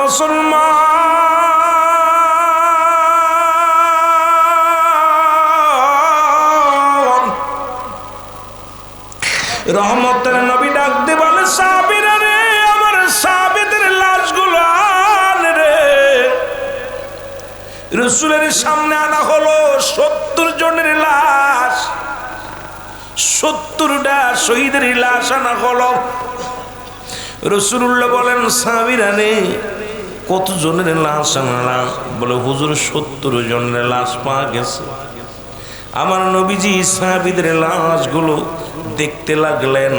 মুসলমান রহমতের নবী ডাক দিয়ে বলে সাহাবীরা রে আমার সাহাবীদের লাশগুলো আন রে। রাসূলের সামনে আনা হলো 70 জনের লাশ, 70টা শহীদের লাশ আনা হলো। রাসূলুল্লাহ বলেন সাহাবীরা রে কত জনের লাশ আনলাম? বলে হুজুর 70 জনের লাশ পাওয়া গেছে। আমার নবীজি সাহাবীদের লাশগুলো দেখতে লাগলেন।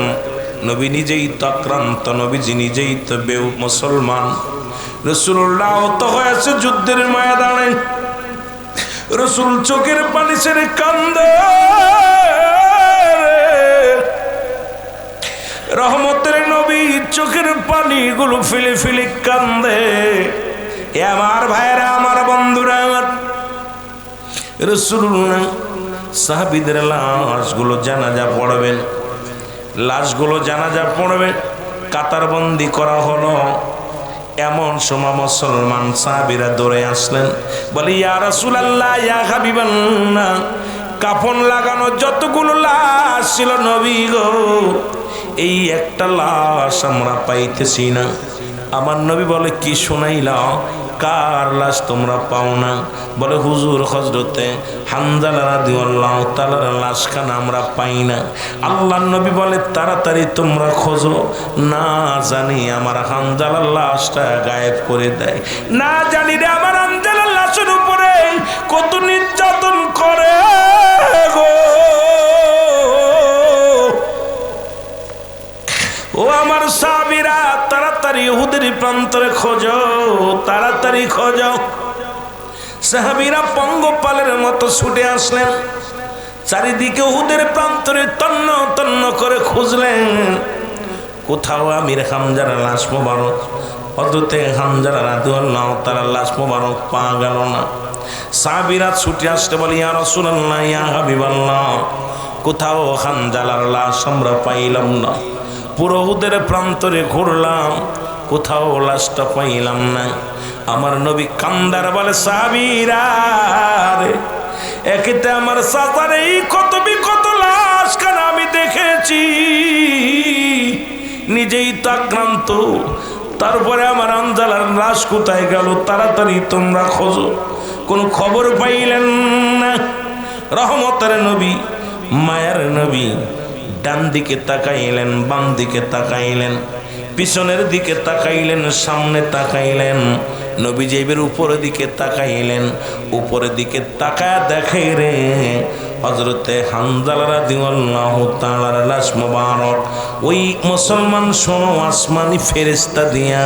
নবী নিজেই তো আক্রান্ত, নবীজি নিজেই তো মুসলমান। রাসূলুল্লাহ আহত হয়েছে যুদ্ধের ময়দানে। রাসূল চোখের পানি ছেড়ে কান্দে। রহমতের নবী চোখের পানিগুলো ফেলে ফেলে কান্দে। এ আমার ভাইরা, আমার বন্ধুরা, রাসূলুল্লাহ সাহাবীদের লাশগুলো জানাজা পড়বেন, লাশগুলো জানাজা পড়বে, কাতারবন্দি করা হলো। এমন সময় মুসলমান সাহাবীরা দৌড়ে আসলেন, বলে ইয়া রাসূলুল্লাহ, ইয়া হাবিবাল্লাহ, কাফন লাগানো যতগুলো লাশ ছিল নবী গো, এই একটা লাশ আমরা পাইতেছি না। আমার নবী বলে কি শুনাইলাও, কার লাশ তোমরা পাও না? বলে হুজুর হযরতে হানজালা রাদিয়াল্লাহু তাআলার লাশখানা আমরা পাই না। আল্লাহর নবী বলে তাড়াতাড়ি তোমরা খোঁজো, না জানি আমার হানজালার লাশটা গায়েব করে দেয়, না জানি রে আমার হানজালার লাশের উপরে কত নির্যাতন করে গো। ও আমার সাহাবীরা, তাড়াতাড়ি উহুদের প্রান্তরে খোঁজো, তাড়াতাড়ি খোঁজো। সাহাবীরা পঙ্গপালের মতো ছুটে আসলেন, চারিদিকে উহুদের প্রান্তরে তন্ন তন্ন করে খুঁজলেন। কোথাও আমির হামজার লাশ মোবারক, হযরতে হামজার রাদিয়াল্লাহু তাআলার লাশ মোবারক পাওয়া গেল না। সাহাবীরা ছুটে আসতে বলে ইয়া রাসূলুল্লাহ, ইয়া হাবিবাল্লাহ, কোথাও হামজালার লাশ আমরা পাইলাম না। পুরো উহুদের প্রান্তরে ঘুরলাম, কোথাও লাশটা পাইলাম না। আমার নবী কান্দার বলে সাহাবীরা রে, একেতে আমার চাচার এই কত বিকত লাশ কেন আমি দেখেছি, নিজেই তো আক্রান্ত, তারপরে আমার হানজালার লাশ কোথায় গেল? তাড়াতাড়ি তোমরা খোঁজো। কোনো খবর পাইলেন না। রহমতের নবী, মায়ার নবী ডান দিকে তাকাইলেন, বাম দিকে তাকাইলেন, পিছনের দিকে তাকাইলেন, সামনে তাকাইলেন। নবীজি এবার উপরের দিকে তাকাইলেন, উপরের দিকে তাকায় দেখে রে হযরতে হানজালা রাদিয়াল্লাহু তাআলার লাশ মোবারক। ওই মুসলমান শোনো, আসমানি ফেরেশতা দিয়া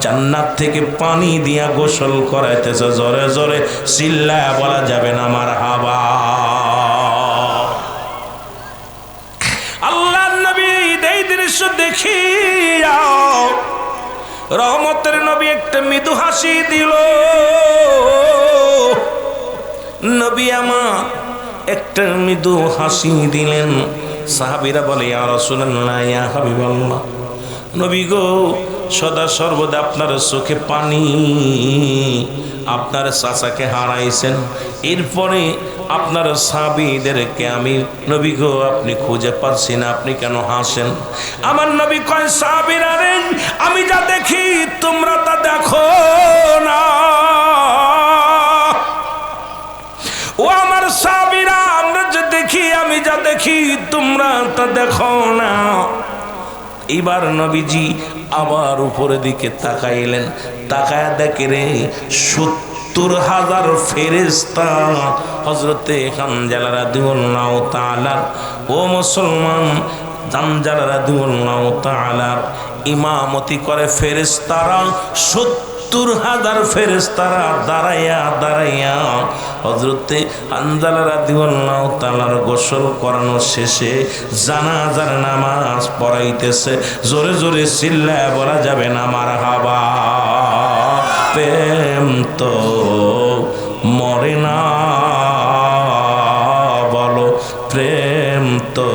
জান্নাত থেকে পানি দিয়া গোসল করাইতেছে। জোরে জোরে চিল্লায়া বলা যাবে না মারহাবা। আল্লাহর নবী এই দৃশ্য দেখিয়া রহমতের নবী একটা মৃদু হাসি দিল। নবী আমার একটা মৃদু হাসি দিলেন। সাহাবীরা বলে ইয়া রাসূলুল্লাহ, ইয়া হাবিবাল্লাহ, নবী গো সদা সর্বদা আপনার চোখে পানি, আপনার চাচাকে হারাইছেন, এরপরে আপনার সাহাবীদেরকে আমি নবী গো আপনি খুঁজে পাচ্ছি না, আপনি কেন হাসেন? আমার নবী কয় সাহাবীরা রে, আমি যা দেখি তোমরা তা দেখো না। ও আমার সাহাবীরা, আমরা যে দেখি, আমি যা দেখি তোমরা তা দেখো না। এবার নবীজি আবার উপরের দিকে তাকাইলেন, তাকায়া দেখে রে 70,000 ফেরেশতা হযরতে হানজালা রাদিয়াল্লাহু তাআলা ও মুসলমান হানজালা রাদিয়াল্লাহু তাআলা ইমামতি করে ফেরেশতারা 70,000 ফেরেশতারা দাঁড়াইয়া দাঁড়াইয়া হযরতে হানজালা রাদিয়াল্লাহু তাআলার গোসল করানো শেষে জানাজার নামাজ পড়াইতেছে। জোরে জোরে চিল্লায়া বলা যাবে না মারহাবা। প্রেম তো মরে না, বলো প্রেম তো,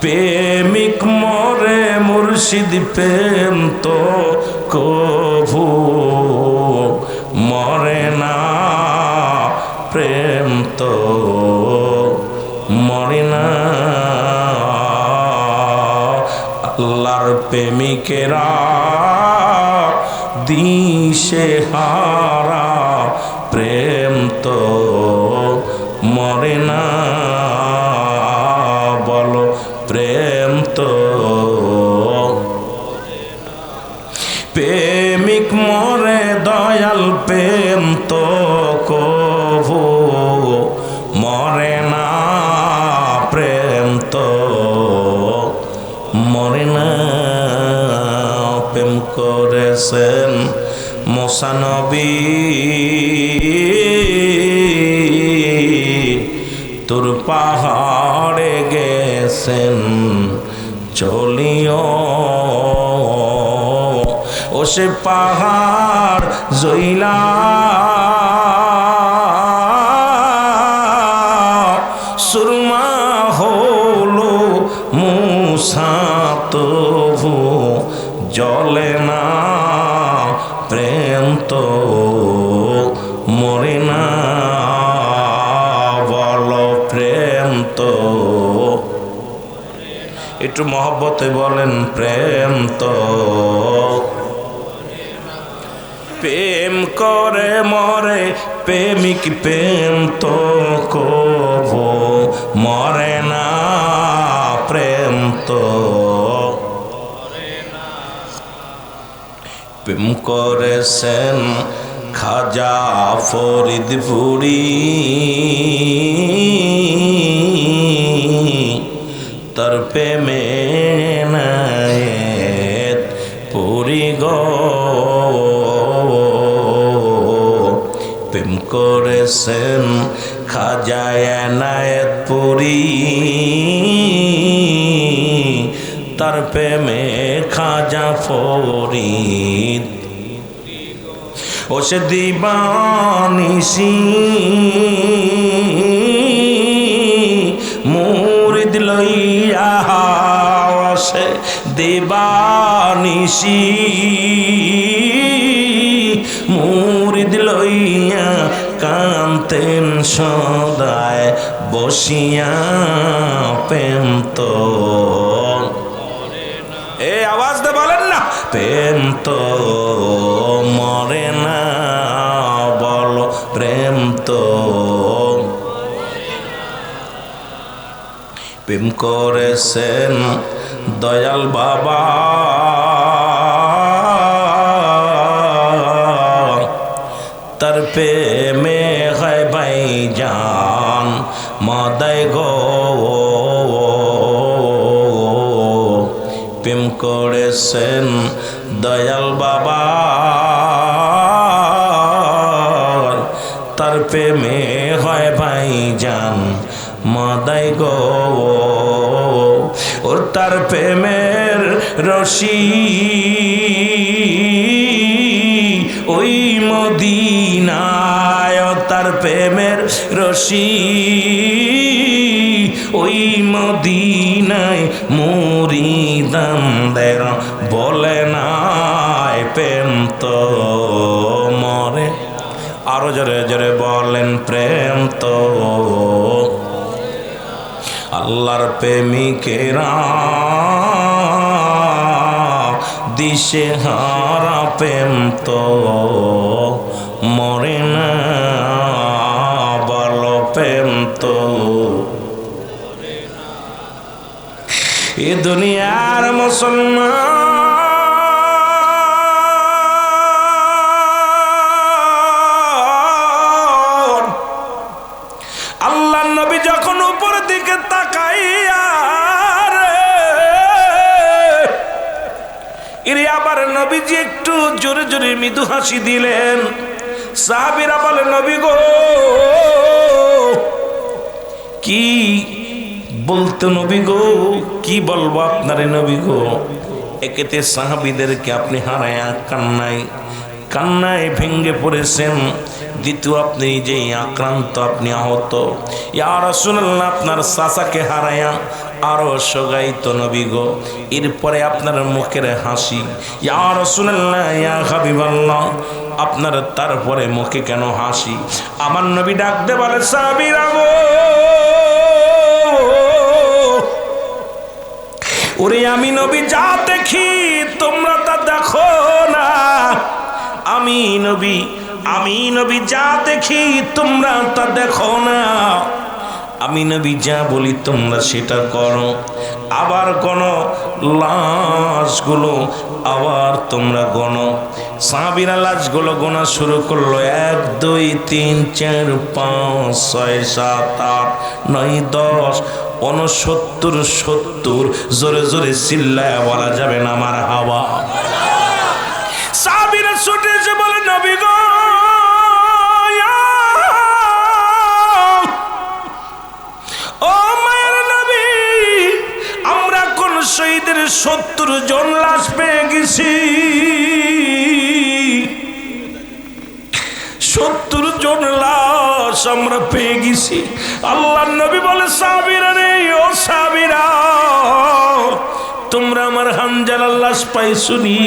প্রেমিক মরে মুর্শিদ প্রেম তো কভু মরে না, প্রেম তো মরে না। আল্লাহর প্রেমিকেরা দিশে হারা, প্রেম তো মরে না। বলো প্রেম তো, প্রেমিক মরে দয়াল, প্রেম তো কভু মরে না, প্রেম তো মরে না। প্রেম করেছেন মুসা নবী, তোর পাহাড়ে গেছেন চলিও, ও সে পাহাড় জইলা সুরমা হলো, মুসা তবু জ্বলে না, প্রেম তো মরে না। বলো প্রেম তো, একটু মহব্বতে বলেন প্রেম তো। প্রেম করে মরে প্রেমিক, প্রেম তো কভু মরে না, প্রেম তো। প্রেম করেছেন খাজা ফরিদপুরি, তার প্রেমে নায়েত পুরি গো। প্রেম করেছেন খাজা এনায়েত পুরি, তার প্রেমে খাজা ফরিদ। ও সে দিবানিসি মুরিদ লইয়া, সে দিবানিসি মুরিদ লইয়া, কান্তেন সদায় বসিয়া, প্রেম তো। এ আওয়াজ দে বলেন না, প্রেম তো মরে না। বলো প্রেম তো। প্রেম করেছেন দয়াল বাবা, তার প্রেমে হয় ভাইজান মাদাই গো। প্রেম করেছেন দয়াল বাবা, তার প্রেমে হয় ভাইজান মাদাই গো। ওর তার প্রেমের রশি ওই মদিনায়, তার প্রেমের রশি ওই মদিনায়, মুরিদানদের বলে নাই, প্রেম তো মরে। আরো জোরে জোরে বলেন প্রেম তো। আল্লাহর প্রেমিকেরা দিশে হারা, প্রেম তো মরে না। বলো প্রেম তো। এ দুনিয়ার মুসলমান, আল্লাহ নবী যখন উপর দিকে তাকাইয়া রে, আবার নবীজি একটু জোরে জোরে মৃদু হাসি দিলেন। সাহাবীরা বলে নবী গো, কি বলতো নবী গো, কি বলবো আপনারে নবী গো। একেতে সাহাবীদেরকে আপনি হারায়া কান্নায় ভেঙ্গে পড়েছেন। দ্বিতীয় আপনি যেই আক্রান্ত, আপনি আহত। ইয়া রাসূলুল্লাহ, আপনার চাচাকে হারায়া আরো সোগাইতো নবী গো, এরপরে আপনার মুখের হাসি, ইয়া রাসূলুল্লাহ ইয়া হাবিবাল্লাহ, আপনার তারপরে মুখে কেন হাসি? আমার নবী ডাকতে বলে, সাহাবীরা গো, ওরে আমি নবী যা দেখি তোমরা তা দেখো না। আমি নবী যা দেখি তোমরা তা দেখো না। আমি নবী যা বলি তোমরা সেটা করো। আবার গণো লাশগুলো, আবার তোমরা গণো। সাহাবীরা লাশগুলো গোনা শুরু করলো। 1 2 3 4 5 6 7 8 9 10 69 70। জোরে জোরে চিল্লায় বলা যাবে না আমার হাওয়া। সাহাবীরা ছুটে এসে বলে, নবী গো, ও মায়ের নবী, আমরা কোন শহীদের 70 জন লাশ পেয়ে গেছি। 70 জন লাশ আমরা পেয়ে গেছি। আল্লাহর নবী বলে, সাহাবীরা রে, ও সাহাবীরা, তোমরা আমার হামজালার লাশ পাইছুনি?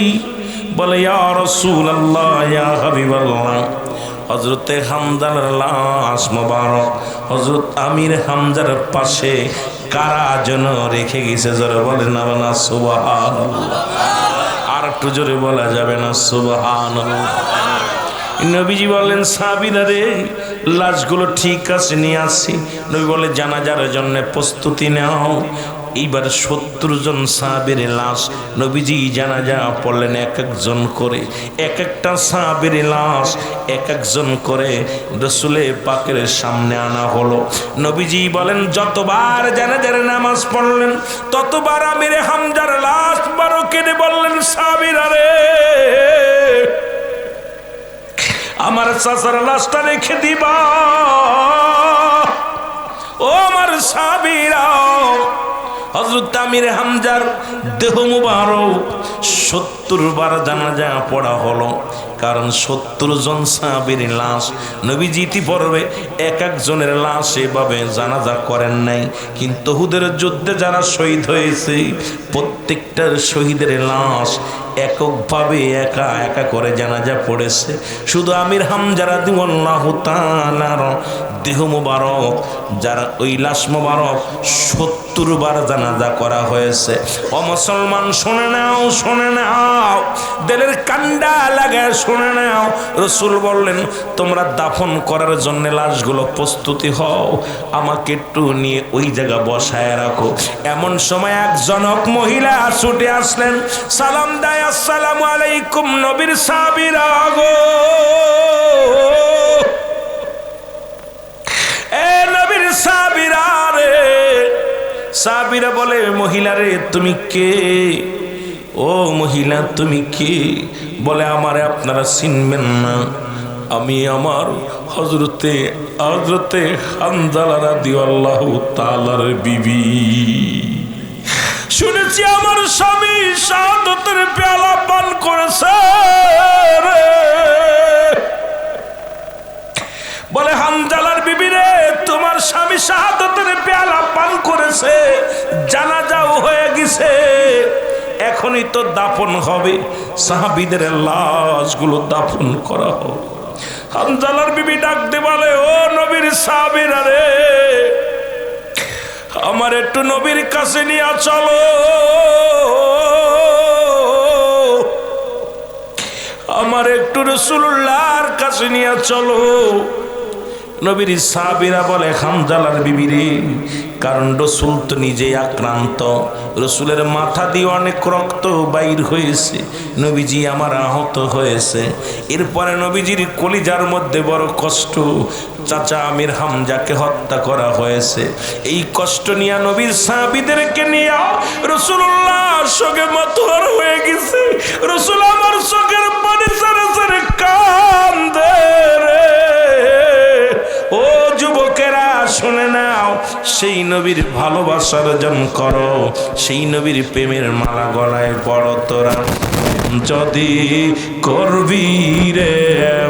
বলে, ইয়া রাসূলুল্লাহ ইয়া হাবিবাল্লাহ, হযরতে হামজালার লাশ মোবারক হযরত আমির হামজার পাশে কারা যেন রেখে গেছে। জোরে বলেন না সুবহানাল্লাহ। আর একটু জোরে বলা যাবে না সুবহানাল্লাহ। নবীজি বললেন, সাহাবীরা রে, লাশগুলো ঠিক আছে, নিয়ে আসি। নবী বলে, জানাজার জন্য প্রস্তুতি নাও। এইবার 70 জন সাহাবীর লাশ নবীজি জানাজা পড়লেন এক একজন করে। এক একটা সাহাবীর লাশ এক একজন করে রাসূলে পাকের সামনে আনা হলো। নবীজি বলেন, যতবার জানাজার নামাজ পড়লেন ততবার আমির হামজার লাশ বারো কেটে বললেন, সাহাবীরা রে, আমার চাচার লাশটা রেখে দিবা। ও আমার সাহাবীরা, হযরত আমির হামজার দেহ মুবারক 70 বার জানাজা পড়া হলো। কারণ 70 জন সাহাবীর লাশ নবীজি ইতিপূর্বে এক একজনের লাশ এভাবে জানাজা করেন নাই। কিন্তু উহুদের যুদ্ধে যারা শহীদ হয়েছে প্রত্যেকটার শহীদের লাশ এককভাবে একা একা করে জানাজা পড়েছে। শুধু আমির হামজা রাদিয়াল্লাহু তাআলার দেহ মুবারক, যারা ওই লাশ মুবারক 70 বার জানাজা করা হয়েছে। ও মুসলমান, শুনে নাও, শুনে নাও, দিলের কান্ডা লাগায় শুনে নাও। রাসূল বললেন, তোমরা দাফন করার জন্য লাশগুলো প্রস্তুতি হও, আমাকে একটু নিয়ে ওই জায়গা বসায় রাখো। এমন সময় এক জনক মহিলা ছুটে আসলেন, সালাম দেয়, আসসালামু আলাইকুম নবীর সাহাবীরা গো, এ নবীর সাহাবীরা রে। সাহাবীরা বলে, মহিলা রে, তুমি কে? ও মহিলা, তুমি কে? বলে, আমারে আপনারা চিনবেন না, আমি আমার হযরতে হামজালা রাদিয়াল্লাহু তাআলার বিবি। শুনেছি আমার স্বামী শাহাদাতের পেয়ালা পান করেছে রে। বলে, হামজালার বিবি রে, তোমার স্বামী শাহাদাতের পেয়ালা পান করেছে, জানাজাও হয়ে গেছে, এখনই তো দাফন হবে, সাহাবীদের লাশগুলো দাফন করা হবে। হামজালার বিবি ডাকতে বলে, ও নবীর সাহাবীরা রে, আমার একটু নবীর কাছে নিয়ে চলো, আমার একটু রাসূলুল্লাহর কাছে নিয়ে চলো। নবীর সাহাবীরা বলে, হামজালার বিবি রে, কারণ রাসূল তো নিজেই আক্রান্ত, রাসূলের মাথা দিয়ে অনেক রক্ত বাইর হয়েছে, নবীজি আমার আহত হয়েছে। এরপরে নবীজির কলিজার মধ্যে বড় কষ্ট, চাচা আমির হামজাকে হত্যা করা হয়েছে। এই কষ্ট নিয়ে নবীর সাহাবীদেরকে নিয়ে রাসূলুল্লাহ শোকে মাতোয়ার হয়ে গেছে। রাসূল আমার চোখের পানি ছেড়ে ছেড়ে কান্দে রে। ও যুবকেরা, শুনে নাও, সেই নবীর ভালোবাসার অর্জন করো, সেই নবীর প্রেমের মালা গলায় পড়ো তোরা। যদি করবি রে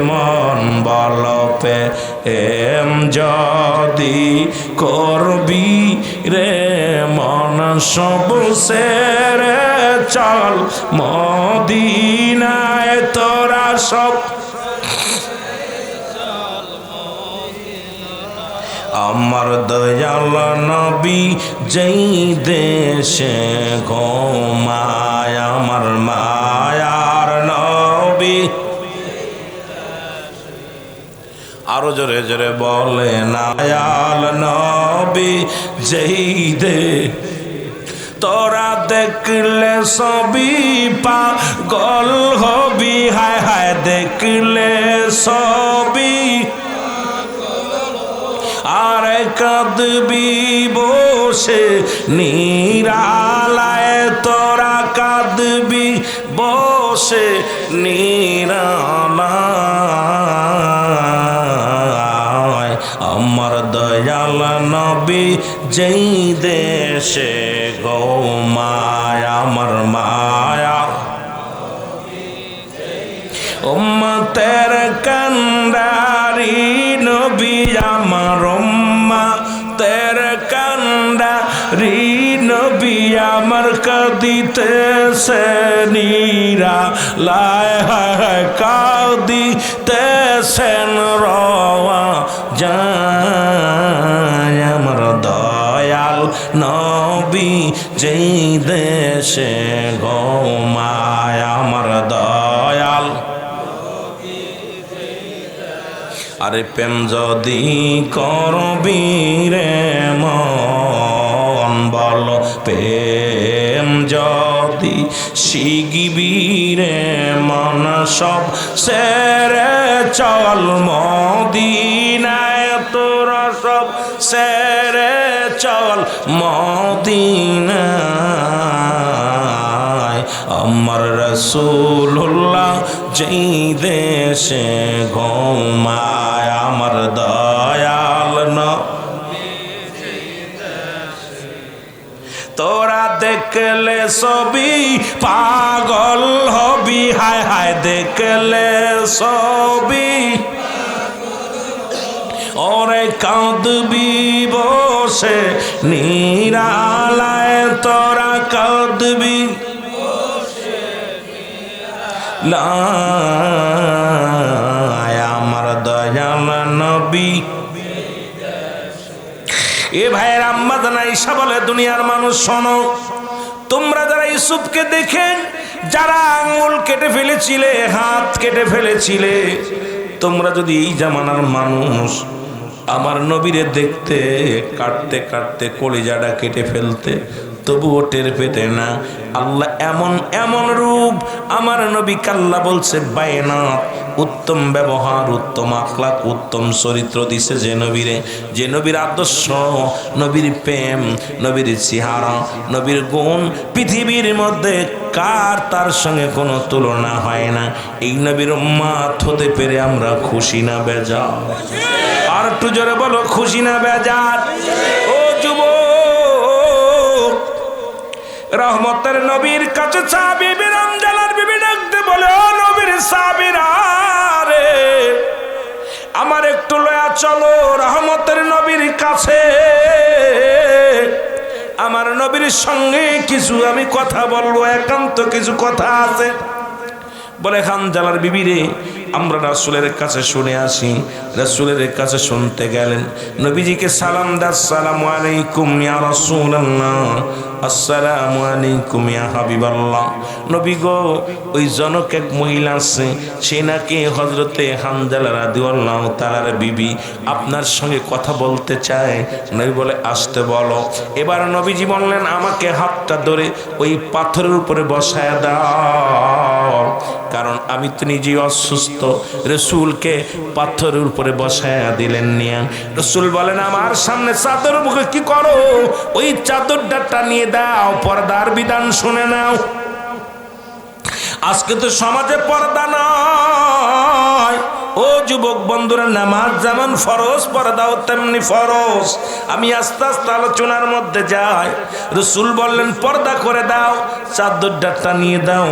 মন বলপে এম যদি করবি রে মন সব সেরে চল মদিনায় তোরা সব আমার দয়াল নবী যেই দেশে ঘুমায় আমার মায়ার নবী আরো জোরে জোরে বলে দয়াল নবী যেই দে তোরা দেখলে সবই পাগল হবি হায় হায় দেখলে সবই আর কাঁদবি বসে নিরালায় তোরা কাঁদবি বসে নিরালায় আমার দয়াল নবী যেই দেশে ঘুমায় আমার মায়া উম্মতের কান্ডারি নবী আমার উম্মতের কান্ডারি নবী আমার কাঁদিতেছে নিরালায় কাঁদিতেছেন রওয়া যায় আমার দয়াল নবী যেই দেশে ঘুমায় আমার দয়াল আরে প্রেম যদি করবি রে মন বল প্রেম যদি শিখবি রে মন সব সেরে চল মদিনায় তোরা সব সেরে চল মদিনায় আমার রাসূলুল্লাহ যেই দেশে ঘুমায় আমার দয়াল নবী তোরা দেখলে সবই পাগল হবি হায় হায় দেখলে সবই ওরে কাঁদবি বসে নিরালায় তোরা কাঁদবি আমার দয়াল নবী এ ভাইয়ের আম্মা জানা ঈশা বলে দুনিয়ার মানুষ শোনো তোমরা যারা ইউসুফকে দেখেন যারা আঙ্গুল কেটে ফেলেছিলে হাত কেটে ফেলেছিলে তোমরা যদি এই জামানার মানুষ আমার নবীরে দেখতে কাটতে কাটতে কলিজাটা কেটে ফেলতে তবুও টের পেতে না আল্লাহ এমন এমন রূপ আমার নবী কাল্লা বলছে বায়নাত উত্তম ব্যবহার উত্তম আখলাক উত্তম চরিত্র দিছে যে নবীরে যে নবীর আদর্শ নবীর প্রেম নবীর চেহারা নবীর গুণ পৃথিবীর মধ্যে কার তার সঙ্গে কোনো তুলনা হয় না এই নবীর উম্মত হতে পেরে আমরা খুশি না বেজার আর একটু জোরে বলো খুশি না বেজার ও যুবক রহমতের নবীর কাছে চাবি বিরাম জালার বিবি ডাকতে বলে ও নবীর সাবিরা রে আমার একটু লয়া চলো রহমতের নবীর কাছে আমার নবীর সঙ্গে কিছু আমি কথা বলবো একান্ত কিছু কথা আছে বলে খান জালার বিবি রে আমরা রাসূলের কাছে শুনে আসি রাসূলের কাছে শুনতে গেলেন নবীজিকে সালাম দা আসসালামু আলাইকুম ইয়া রাসূলুল্লাহ আসসালামু আলাইকুম ইয়া হাবিবাল্লাহ নবী গো ওই জনক এক মহিলা আছে সে নাকি হযরতে হানজালা রাদিয়াল্লাহু তাআলার বিবি আপনার সঙ্গে কথা বলতে চায় নবী বলে আসতে বলো এবার নবীজি বললেন আমাকে হাতটা ধরে ওই পাথরের উপরে বসায় দাও কারণ আমি তো নিজে অসুস্থ রাসূলকে পাথরের উপরে বসায়া দিলেন নিয়া রাসূল বলেন আমার সামনে চাদর মুখে কি করো ওই চাদরটা টানিয়ে দাও পর্দার বিধান শুনে নাও আজকে তো সমাজে পর্দা নয় ও যুবক বন্ধুরা, নামাজ যেমন ফরজ, পর্দাও তেমনি ফরজ। আমি আস্তে আস্তে আলোচনার মধ্যে যাই। রাসূল বললেন, পর্দা করে দাও, চাদরটা নিয়ে দাও,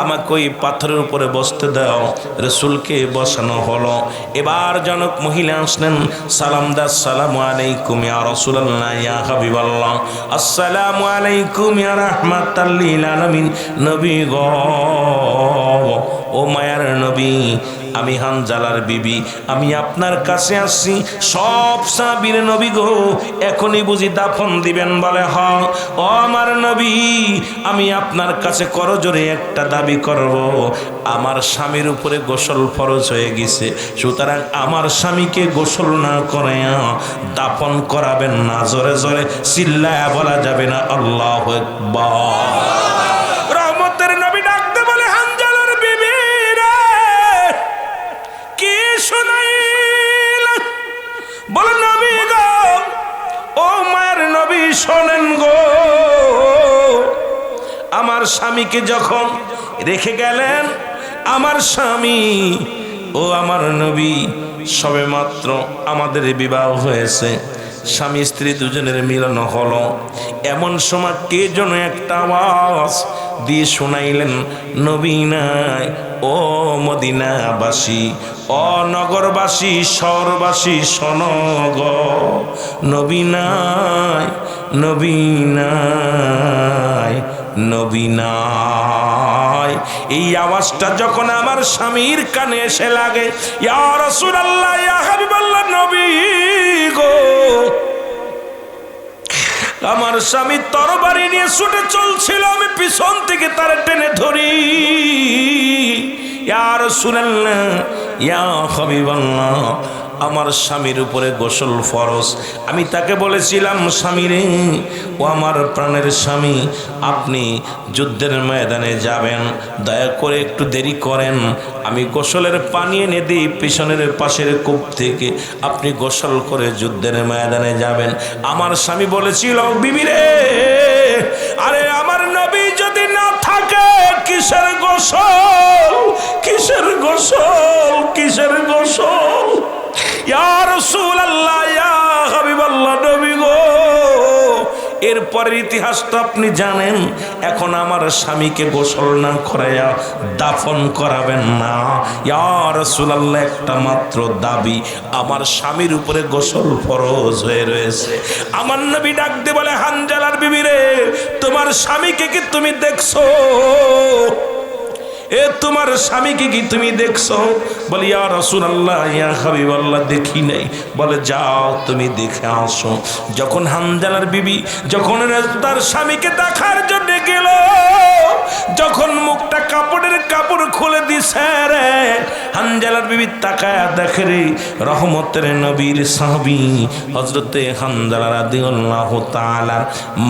আমাকে ওই পাথরের উপরে বসতে দাও। রাসূলকে বসানো হলো। এবার জনক মহিলা আসলেন, সালাম দা, আসসালামু আলাইকুম ইয়া রাসূলুল্লাহ ইয়া হাবিবাল্লাহ, আসসালামু আলাইকুম ইয়া রাহমাতাল লিল আলামিন। নবী গো, ও মায়ার নবী, আমি হানজালার বিবি, আমি আপনার কাছে আসছি। সব সাহাবীর নবী গো, এখনই বুঝি দাফন দিবেন? বলে হ। ও আমার নবী, আমি আপনার কাছে করজোরে একটা দাবি করব। আমার স্বামীর উপরে গোসল ফরজ হয়ে গেছে, সুতরাং আমার স্বামীকে গোসল না করে দাফন করাবেন না। জোরে জোরে চিল্লায়া বলা যাবে না আল্লাহু আকবার। রহমতের নবী ডাকতে বলে, হানজালার বিবি রে, কি শুনাইলেন? বলে, নবী গো, ও মায়ের নবী, শোনেন গো, আমার স্বামীকে যখন রেখে গেলেন, আমার স্বামী, ও আমার নবী, সবে মাত্র আমাদের বিবাহ হয়েছে, স্বামী স্ত্রী দুজনের মিলন হলো। এমন সময় কে যেন একটা আওয়াজ দিয়ে শোনাইলেন, নবী নাই, ও মদিনাবাসী, ও নগরবাসী, শহরবাসী, শোনগ, নবী নাই, নবী নাই, নবী নাই। এই আওয়াজটা যখন আমার স্বামীর কানে এসে লাগে, ইয়া রাসূলুল্লাহ, ইয়া হাবিবাল্লাহ, নবী গো, আমার স্বামী তরবারি নিয়ে ছুটে চলছিল, আমি পিছন থেকে তার টেনে ধরি। ইয়া রাসূলুল্লাহ, ইয়া হাবিবাল্লাহ, আমার স্বামীর উপরে গোসল ফরজ। আমি তাকে বলেছিলাম, স্বামী রে, ও আমার প্রাণের স্বামী, আপনি যুদ্ধের ময়দানে যাবেন, দয়া করে একটু দেরি করেন, আমি গোসলের পানি এনে দিই পিছনের পাশের কূপ থেকে, আপনি গোসল করে যুদ্ধের ময়দানে যাবেন। আমার স্বামী বলেছিল, বিবি রে, আরে আমার নবী যদি না থাকে, কিসের গোসল, কিসের গোসল, কিসের গোসল? ইয়া রাসূলুল্লাহ, ইয়া হাবিবাল্লাহ, নবী গো, এরপরের ইতিহাসটা আপনি জানেন। এখন আমার স্বামীকে গোসল না করাইয়া দাফন করাবেন না। ইয়া রাসূলুল্লাহ, একটা মাত্র দাবি, আমার স্বামীর উপরে গোসল ফরজ হয়ে রয়েছে। আমার নবী ডাক দিয়ে বলে, হানজালার বিবি রে, তোমার স্বামীকে কি তুমি দেখছো? এ তোমার স্বামীকে কি তুমি দেখছো? বলে, ইয়া রাসূলুল্লাহ, ইয়া হাবিবাল্লাহ, দেখি নাই। বলে, যাও তুমি দেখে আসো। যখন হানজালার বিবি যখন তার স্বামীকে দেখার জন্য গেল, যখন মুখটা কাপড় খুলে দিছে রে, হানজালার বিবি তাকায়া দেখে রে, রহমতের নবীর সাহাবী হযরতে হানজালা রাদিয়াল্লাহু তাআলা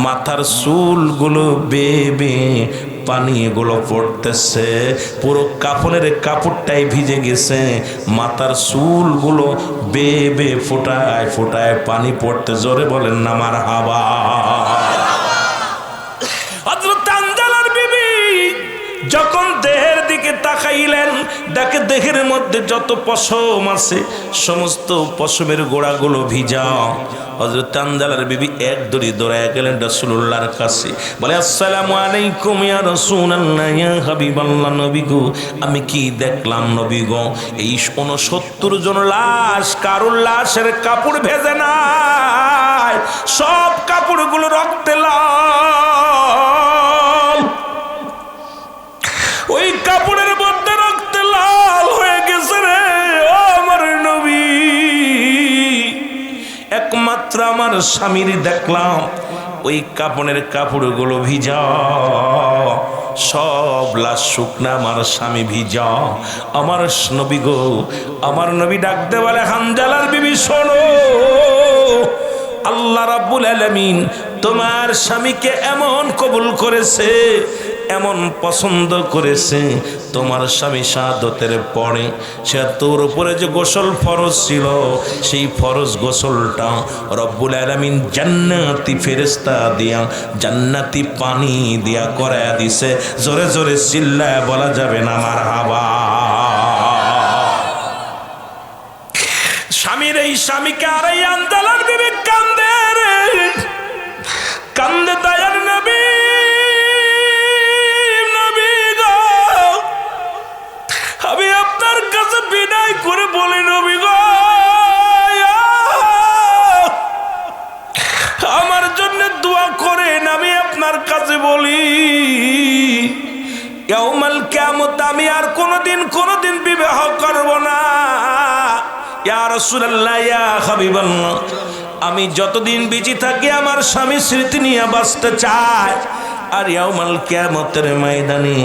মাথার চুলগুলো বেবে পানি এগুলো পড়তেছে, পুরো কাফনের কাপড়টাই ভিজে গেছে, মাথার চুলগুলো বেবে ফোটায় ফোটায় পানি পড়তে। জোরে বলেন না মারহাবা। হযরত হানজালার বিবি যখন দেহের দিকে তাকাইলেন, দেখে দেহের মধ্যে যত পশম আছে সমস্ত পশমের গোড়াগুলো ভিজা। হযরত হানজালার বিবি এক দড়ি দৌড়ায় গেলেন রাসূলুল্লাহর কাছে, বলে, আসসালামু আলাইকুম ইয়া রাসূলুল্লাহ, ইয়া হাবিবাল্লাহ, নবী গো, আমি কি দেখলাম নবী গো, এই ৬৯ জন লাশ, কারুর লাশের কাপড় ভেজে নাই, সব কাপড়গুলো রক্তে লাল, ওই কাপড়ের মধ্যে রক্তে লাল হয়ে গেছে রে, ও আমার নবী। একমাত্র আমার স্বামীর দেখলাম ওই কাপড়ের কাপড়গুলো ভিজা, সব লাশ শুকনা, আমার স্বামী ভিজা। আমার নবী গো, আমার নবী ডাকতে বলে, হানজালার বিবি শোনো, আল্লাহ রাব্বুল আলামিন তোমার স্বামীকে এমন কবুল করেছে, এমন পছন্দ করেছে, তোমার স্বামী শাহাদতের পরে সে তোর উপরে যে গোসল ফরজ ছিল, সেই ফরজ গোসলটা রব্বুল আলামিন জান্নাতি ফেরেশতা দিয়া, জান্নাতি পানি দিয়া করায়া দিছে। জোরে জোরে চিল্লায় বলা যাবে না মারহাবা। আমি আর কোনোদিন বিবাহ করব না। ইয়া রাসূলুল্লাহ, ইয়া হাবিবাল্লাহ, আমি যতদিন বেঁচে থাকি আমার স্বামী স্মৃতি নিয়ে বাঁচতে চাই। আর ইয়াউমাল কিয়ামতের ময়দানে,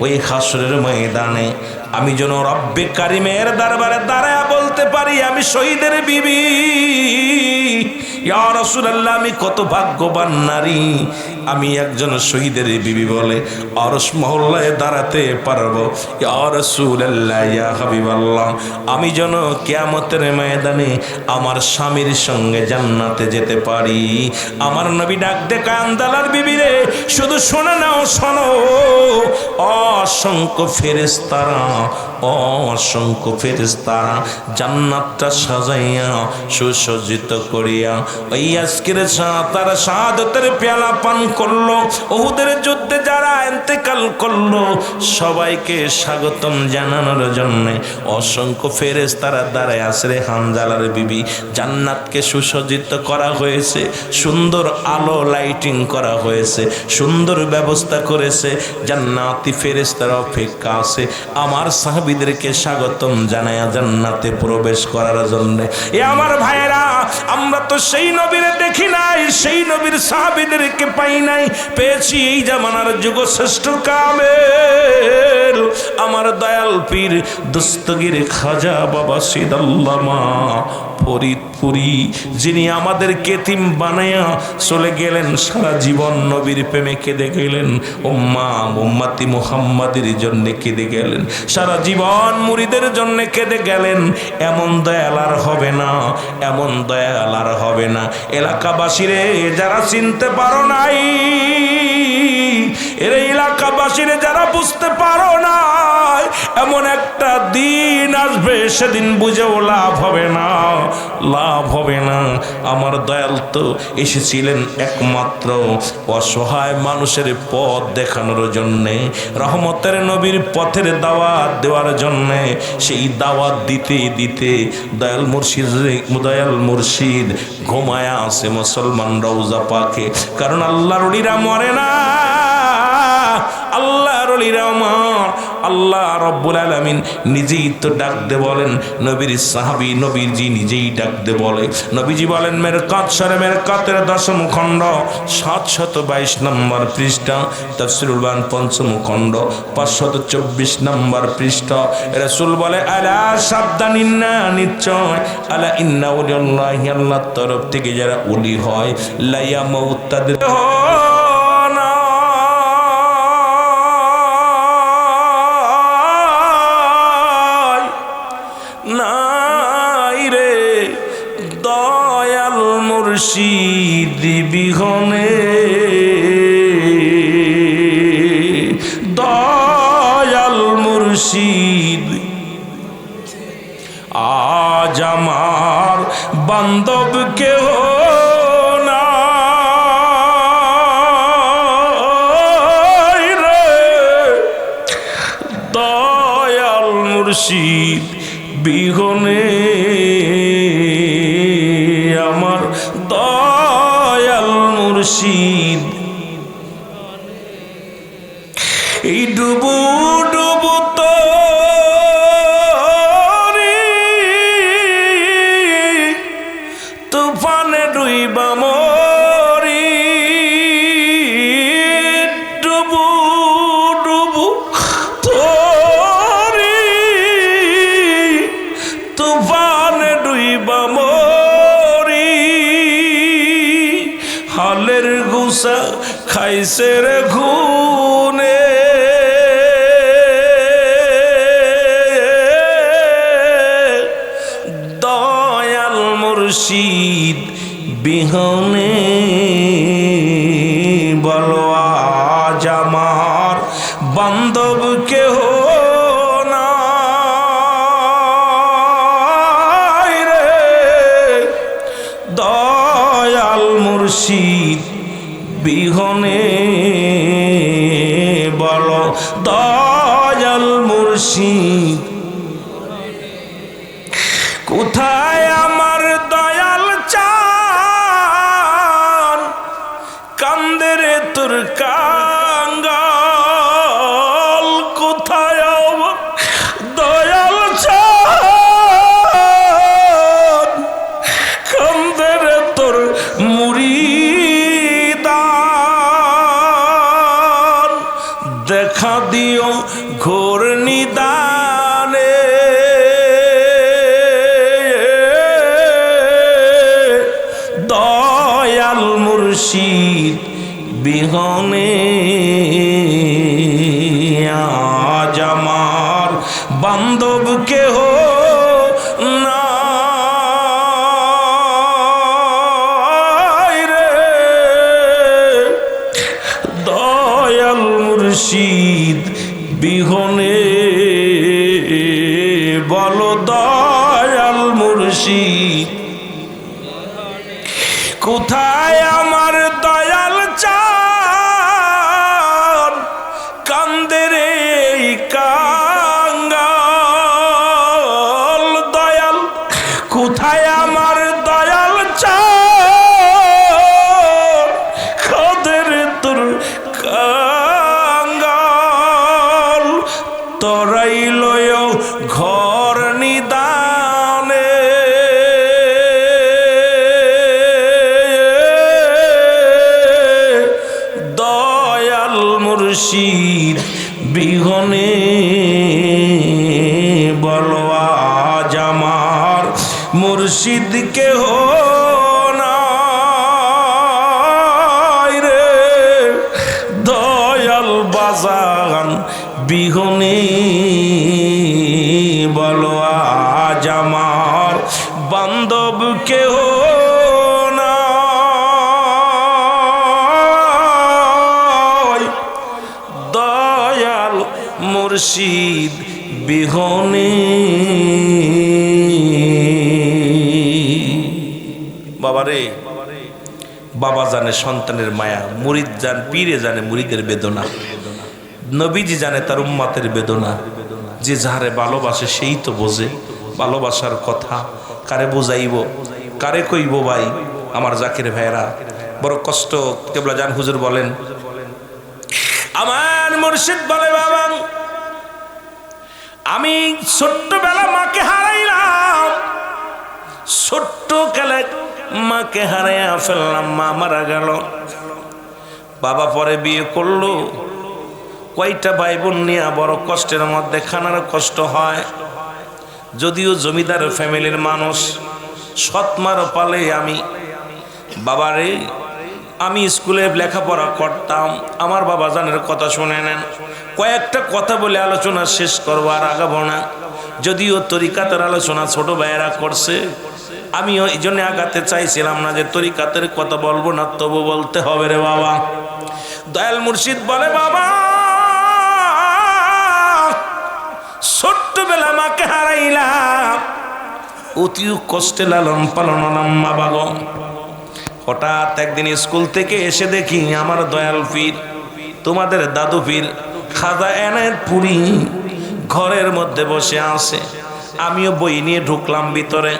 ওই হাসরের ময়দানে আমি যেন রব্বে কারিমের দরবারে দাঁড়ায়া বলতে পারি আমি শহীদের বিবি। ইয়া রাসূলুল্লাহ, আমি কত ভাগ্যবান নারী, আমি একজন শহীদের বিবি বলে আরশ মহল্লায় দাঁড়াতে পারবো। ইয়া রাসূলুল্লাহ, ইয়া হাবিবাল্লাহ, আমি যেন কিয়ামতের ময়দানে আমার স্বামীর সঙ্গে জান্নাতে যেতে পারি। আমার নবী ডাক দে কান্দালার বিবি রে, শুধু শোনো নাও, শোনো, অসংখ্য ফেরেশতারা জান্নাতটা সাজাইয়া সুসজ্জিত করিয়া ওই আজকের তারা শাহাদাতের পেয়ালা পান করলো। উহুদের যুদ্ধে যারা ইন্তেকাল করলো সবাইকে স্বাগতম জানানোর জন্য অসংখ্য ফেরেশতারা দাঁড়ায় আছে রে হানজালার বিবি। জান্নাতকে সুসজ্জিত করা হয়েছে, সুন্দর আলো লাইটিং করা হয়েছে, সুন্দর ব্যবস্থা করেছে। জান্নাতি ফেরেশতারা অপেক্ষা আছে আমার সাহাবীদেরকে স্বাগতম জানায়া জান্নাতে প্রবেশ করার জন্য। এ আমার ভাইয়েরা, আমরা তো সেই নবীরে দেখি নাই, সেই নবীর সাহাবীদেরকে পাই নাই, পেয়েছি এই জামানার যুগশ্রেষ্ঠ কামেল আমার দয়াল পীর দস্তগীর খাজা বাবা শহীদ আল্লামা ফরিদপুরি, যিনি আমাদেরকে এতিম বানায়া চলে গেলেন, সারা জীবন নবীর প্রেমে কেঁদে গেলেন, উম্মতি মুহাম্মাদের জন্য কেঁদে গেলেন, সারা জীবন মুরিদের জন্য কেঁদে গেলেন। এমন দয়াল আর হবে না, এমন দয়াল আর হবে না। এলাকাবাসীরে যারা চিনতে পারো নাই, এর এলাকাবাসীরে যারা বুঝতে পারো না, এমন একটা দিন আসবে সেদিন বুঝেও লাভ হবে না, লাভ হবে না। আমার দয়াল তো এসেছিলেন একমাত্র অসহায় মানুষের পথ দেখানোর জন্যে, রহমতের নবীর পথের দাওয়াত দেওয়ার জন্যে। সেই দাওয়াত দিতে দিতে দয়াল মুর্শিদ ঘুমায়া আছে মুসলমান রওজা পাকে। কারণ আল্লাহর ওলিরা মরে না, আল্লাহর ওলিরা আমার আল্লাহ রব্বুল আলামিন নিজেই তো ডাক দে বলেন, নবীর সাহাবী নবীজি নিজেই ডাক দে বলে। নবীজি বলেন মেরকাত শরে মেরকাতের 10ম খণ্ড 722 নম্বর পৃষ্ঠা, তাফসীরুল বায়ান 5ম খণ্ড 524 নম্বর পৃষ্ঠা। রাসূল বলে আলা সাবধান, ইন্না নিশ্চয়, আলা ইন্না ওলিয়াল্লাহি, আল্লাহর তরফ থেকে যারা ওলি হয়, লা ইয়ামুত তাদের নাই রে দয়াল মুর্শিদ বিহনে, দয়াল মুর্শিদ আজ আমার বান্ধব কেহ নাই রে, দয়াল মুর্শিদ বিহনে আমার দয়াল মুর্শিদ। এই ডুবু ডুবু তুফানে ডুইবা মরি, ডুবু ডুবু তুফানে ডুইবা মরি, হালের গুসা খাইছে রে ঘুনে, দয়াল মুর্শিদ বিহনে বলো আজ আমার বান্ধব কেহ নাই রে, দয়াল মুর্শিদ বিহনে বলো দয়াল মুর্শিদ কোথায় আমার দয়াল চান, কান্দে রে তোর কাঙ্গাল, কোথায় নিদানে দয়াল মুর্শিদ বিহনে আজ আমার বান্ধব কেহ নাই রে। দয়াল মুর্শিদ বিহনে বলো দয়াল মুর্শিদ কোথায় আমার দয়াল চাঁদ কান্দে রে কাঙ্গাল। দয়াল কোথায় আমার দয়াল চাঁদ কান্দে রে তোর কাঙ্গাল। তোরাই লয় ঘর নিদানে দয়াল মুর্শিদ বিহনে বলো আজ আমার মুর্শিদ কেহ নাই রে। দয়াল বাজান বিহনে বলো আজ আমার বান্ধব কেহ নাই। দয়াল মুর্শিদ বিহনে বাবারে বাবা জানে সন্তানের মায়া, মুরিদ জান পীরে জানে মুরিদের বেদনা, নবীজি জানে তার উম্মতের বেদনা। যে যাহারে ভালোবাসে সেই তো বোঝে ভালোবাসার কথা। কারে বুঝাইব কারে কইব ভাই? আমার জাকির ভাইরা বড় কষ্ট। কেবলা জান হুজুর বলেন আমার মুর্শিদ বলে বাবা আমি ছোট্টবেলা মাকে হারাইলাম, ছোট্টকালে মাকে হারাইয়া ফেললাম, মা মারা গেল। বাবা পরে বিয়ে করলো, কয়টা ভাই বোন নিয়ে বড় কষ্টের মধ্যে, খানার কষ্ট হয়। যদিও জমিদার ফ্যামিলির মানুষ, সৎমার পালে আমি বাবারে আমি স্কুলে লেখাপড়া করতাম। আমার বাবা জানের কথা শুনে নেন, কয়েকটা কথা বলে আলোচনা শেষ করবো আর আগাবো না। যদিও তরিকাতের আলোচনা ছোট ভাইয়েরা করছে, আমিও এই জন্য আগাতে চাইছিলাম না যে তরিকাতের কথা বলবো না, তবু বলতে হবে রে বাবা। দয়াল মুর্শিদ বলে বাবা ছোট্টবেলা মাকে হারাইলাম, অতি কষ্টে লালন পালন মা বাবা। হঠাৎ একদিন স্কুল থেকে এসে দেখি আমার দয়াল পীর, তোমাদের দাদু পীর খাজা এনায়েত পুরি ঘরের মধ্যে বসে আছে। আমিও বই নিয়ে ঢুকলাম ভিতরে,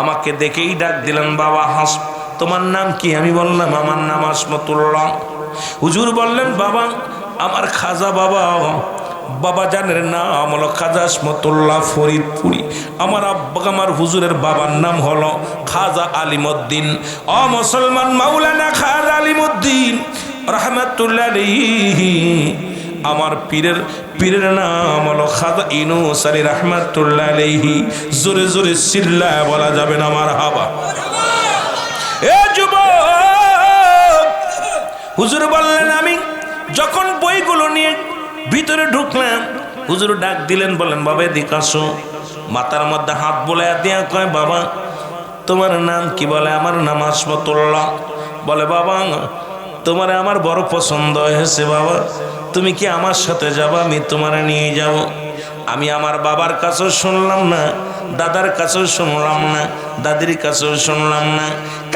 আমাকে দেখেই ডাক দিলেন বাবা হাস তোমার নাম কি? আমি বললাম আমার নাম আসমতুল্লাহ। হুজুর বললেন বাবা আমার খাজা বাবা, বাবা জানের নাম হলো খাজা আসমতুল্লাহ ফরিদপুরি। আমার আব্বা আমার হুজুরের বাবার নাম হলো খাজা আলিমউদ্দিন। ও মুসলমান, মাওলানা খাজা আলিমউদ্দিন রাহমাতুল্লাহ আলাইহি। আমার পীরের নাম হলো খাজা ইউনূস আলী রাহমাতুল্লাহ আলাইহি। জোরে জোরে চিল্লায় বলা যাবে না মারহাবা। এ যুবক, হুজুর বললেন আমি যখন বইগুলো নিয়ে ভিতরে ঢুকলাম, হুজুর ডাক দিলেন, বলেন বাবা এদিকে আসো। মাথার মধ্যে হাত বোলাইয়া দিয়া কয় বাবা তোমার নাম কি? বলে আমার নাম আসমতুল্লাহ। বলে বাবা তোমার আমার বড় পছন্দ হয়েছে বাবা, তুমি কি আমার সাথে যাবা? আমি তোমার নিয়ে যাব। আমি আমার বাবার কাছেও শুনলাম না, দাদার কাছেও শুনলাম না, দাদির কাছেও শুনলাম না,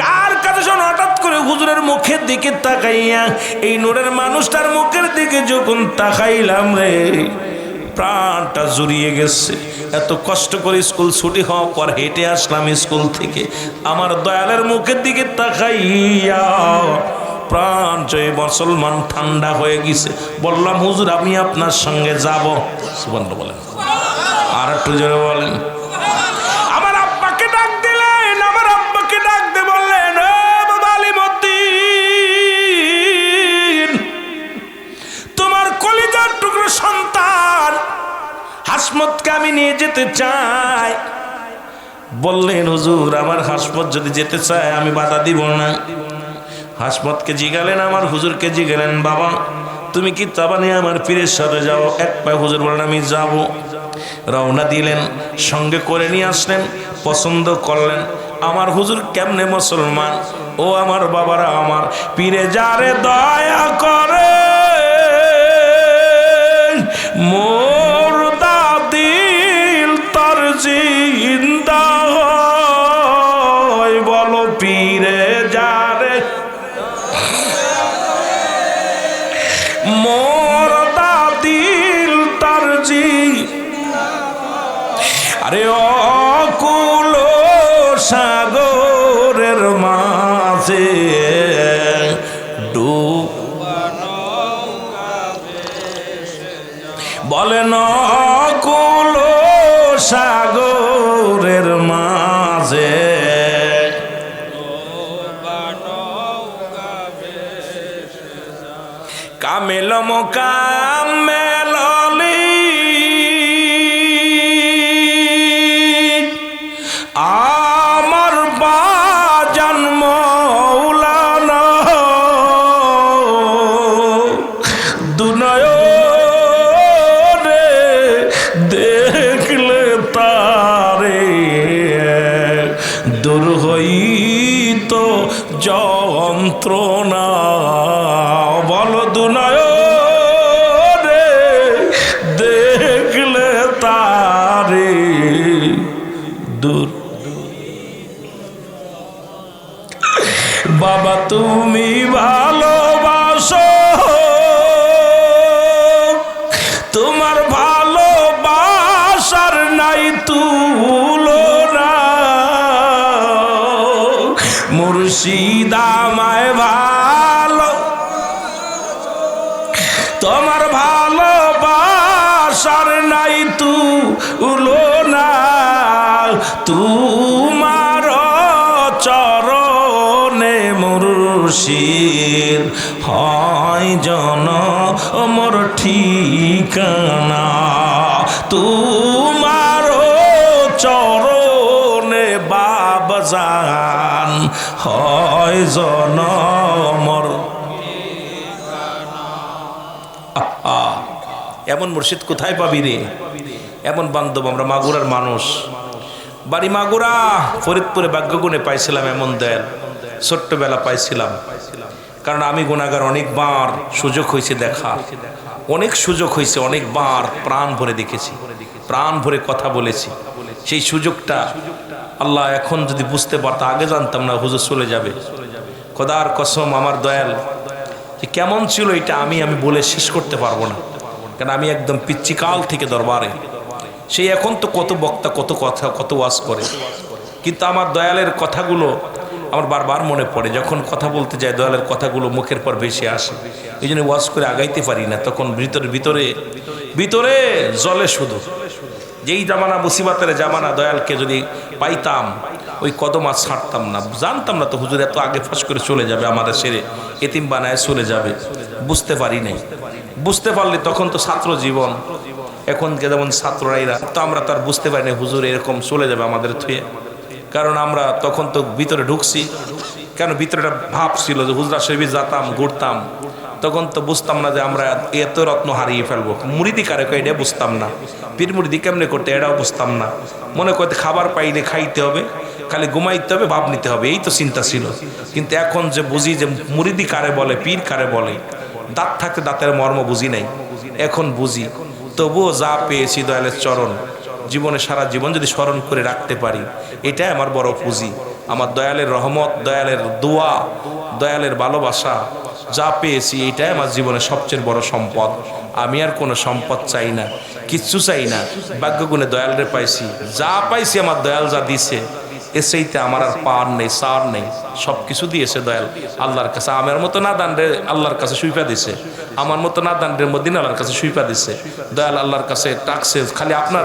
কার কাছে শোন? হঠাৎ করে হুজুরের মুখের দিকে তাকাইয়া এই নূরের মানুষটার মুখের দিকে যখন তাকাইলাম রে, প্রাণটা জুড়িয়ে গেছে। এত কষ্ট করে স্কুল ছুটি হওয়ার পর হেঁটে আসলাম স্কুল থেকে, আমার দয়ালের মুখের দিকে তাকাইয়া প্রাণ জয় মুসলমান ঠান্ডা হয়ে গেছে। বললাম হুজুর আমি আপনার সঙ্গে যাব। সুবহানাল্লাহ বলেন, আর একটু জোরে বলেন। আমার আব্বাকে ডাক দিলেন, আমার আব্বাকে ডাক দিয়ে বললেন ও বাবা আলিমউদ্দিন, তোমার কলিজার টুকরো সন্তান হাসমতকে আমি নিয়ে যেতে চাই। বললেন হুজুর আমার হাসমত যদি যেতে চায় আমি বাধা দিব না। হাসমতকে জিগালেন, আমার হুজুরকে জিগালেন, বাবা তুমি কি চাবা নিয়ে আমার পীরের সাথে যাও? এক পায়ে হুজুর বলেন আমি যাব। রওনা দিলেন, সঙ্গে করে নিয়ে আসলেন, পছন্দ করলেন। আমার হুজুর কেমনে মুসলমান? ও আমার বাবারা, আমার পীরে যারে দয়া করে মুর্দা দিল তার জিন্দা হয়। বলো পীরে যারে মুর্দা দিল তার আরে অকুল সাগরের মাঝে বলেন অকুল সাগরের মাঝে কামেল মোকামেল আমার বাজান মৌলানা দুনয়নে দেখলে তারে দূর হইত যন্ত্রণা। বল দুনয়নে দেখলে তারে দূর। বাবা তুমি ভালোবাসো, তোমার ভালোবাসার নাই তুলনা। মুর্শিদ আমায় ভালো, তোমার ভালোবাসার নাই তুলনা। তোমার চরণে মুর্শিদ হয় জনমর ঠিকানা। তোমার চরণে বাবজান হয় জনমর। এমন মুর্শিদ কোথায় পাবি রে? এমন বান্ধব। আমরা মাগুরার মানুষ, বাড়ি মাগুরা, ফরিদপুরে ভাগ্যগুণে পাইছিলাম এমন দয়াল। ছোট্টবেলা পাইছিলাম, কারণ আমি গুনাহগার, অনেকবার সুযোগ হয়েছে দেখা, অনেক সুযোগ হয়েছে, অনেকবার প্রাণ ভরে দেখেছি, প্রাণ ভরে কথা বলেছি। সেই সুযোগটা আল্লাহ এখন যদি বুঝতে পারতো, আগে জানতাম না হুজুর চলে যাবে। খোদার কসম আমার দয়াল যে কেমন ছিল এটা আমি বলে শেষ করতে পারবো না, কারণ আমি একদম পিচ্চিকাল থেকে দরবারে। সেই এখন তো কত বক্তা, কত কথা, কত ওয়াজ করে, কিন্তু আমার দয়ালের কথাগুলো আমার বারবার মনে পড়ে। যখন কথা বলতে যায় দয়ালের কথাগুলো মুখের পর ভেসে আসে, এই জন্য ওয়াজ করে আগাইতে পারি না। তখন ভিতরে ভিতরে ভিতরে জলে শুধু। যেই জামানা মুসিবাতের জামানা, দয়ালকে যদি পাইতাম ওই কদম আর ছাড়তাম না। জানতাম না তো হুজুর এত আগে ফাঁস করে চলে যাবে, আমাদের সেরে এতিম বানায় চলে যাবে, বুঝতে পারি নাই। বুঝতে পারলে তখন তো ছাত্র জীবন, এখন যেমন ছাত্ররাইরা তো আমরা তার বুঝতে পারি না হুজুর এরকম চলে যাবে আমাদের থুয়ে। কারণ আমরা তখন তো ভিতরে ঢুকছি, কেন ভিতরে একটা ভাব ছিল যে হুজরা শরীফ যেতাম, ঘুরতাম, তখন তো বুঝতাম না যে আমরা এত রত্ন হারিয়ে ফেলবো। মুরিদি কারে কয় এটা বুঝতাম না, পীর মুরিদি কেমনে করতে এটাও বুঝতাম না। মনে করতে খাবার পাইলে খাইতে হবে, খালি ঘুমাইতে হবে, ভাব নিতে হবে, এই তো চিন্তা ছিল। কিন্তু এখন যে বুঝি যে মুরিদি কারে বলে, পীর কারে বলে, দাঁত থাকতে দাঁতের মর্ম বুঝি নাই, এখন বুঝি। তবুও যা পেয়েছি দয়ালের চরণ, জীবনে সারা জীবন যদি স্মরণ করে রাখতে পারি, এটাই আমার বড় পুঁজি। আমার দয়ালের রহমত, দয়ালের দোয়া, দয়ালের ভালোবাসা যা পেয়েছি, এটাই আমার জীবনের সবচেয়ে বড় সম্পদ। আমি আর কোনো সম্পদ চাই না, কিচ্ছু চাই না। ভাগ্যগুণে দয়ালরে পাইছি, যা পাইছি আমার দয়াল যা দিছে এসেইতে আমার আর পার নেই, সার নেই, সব কিছু দিয়েছে দয়াল আল্লাহর কাছে। আমার মতো না দান রে আল্লাহর কাছে সুইপা দিছে, আমার মতো না দান রে মদিনা আল্লাহর কাছে সুইপা দিছে। দয়াল আল্লাহর কাছে টাকছে খালি আপনার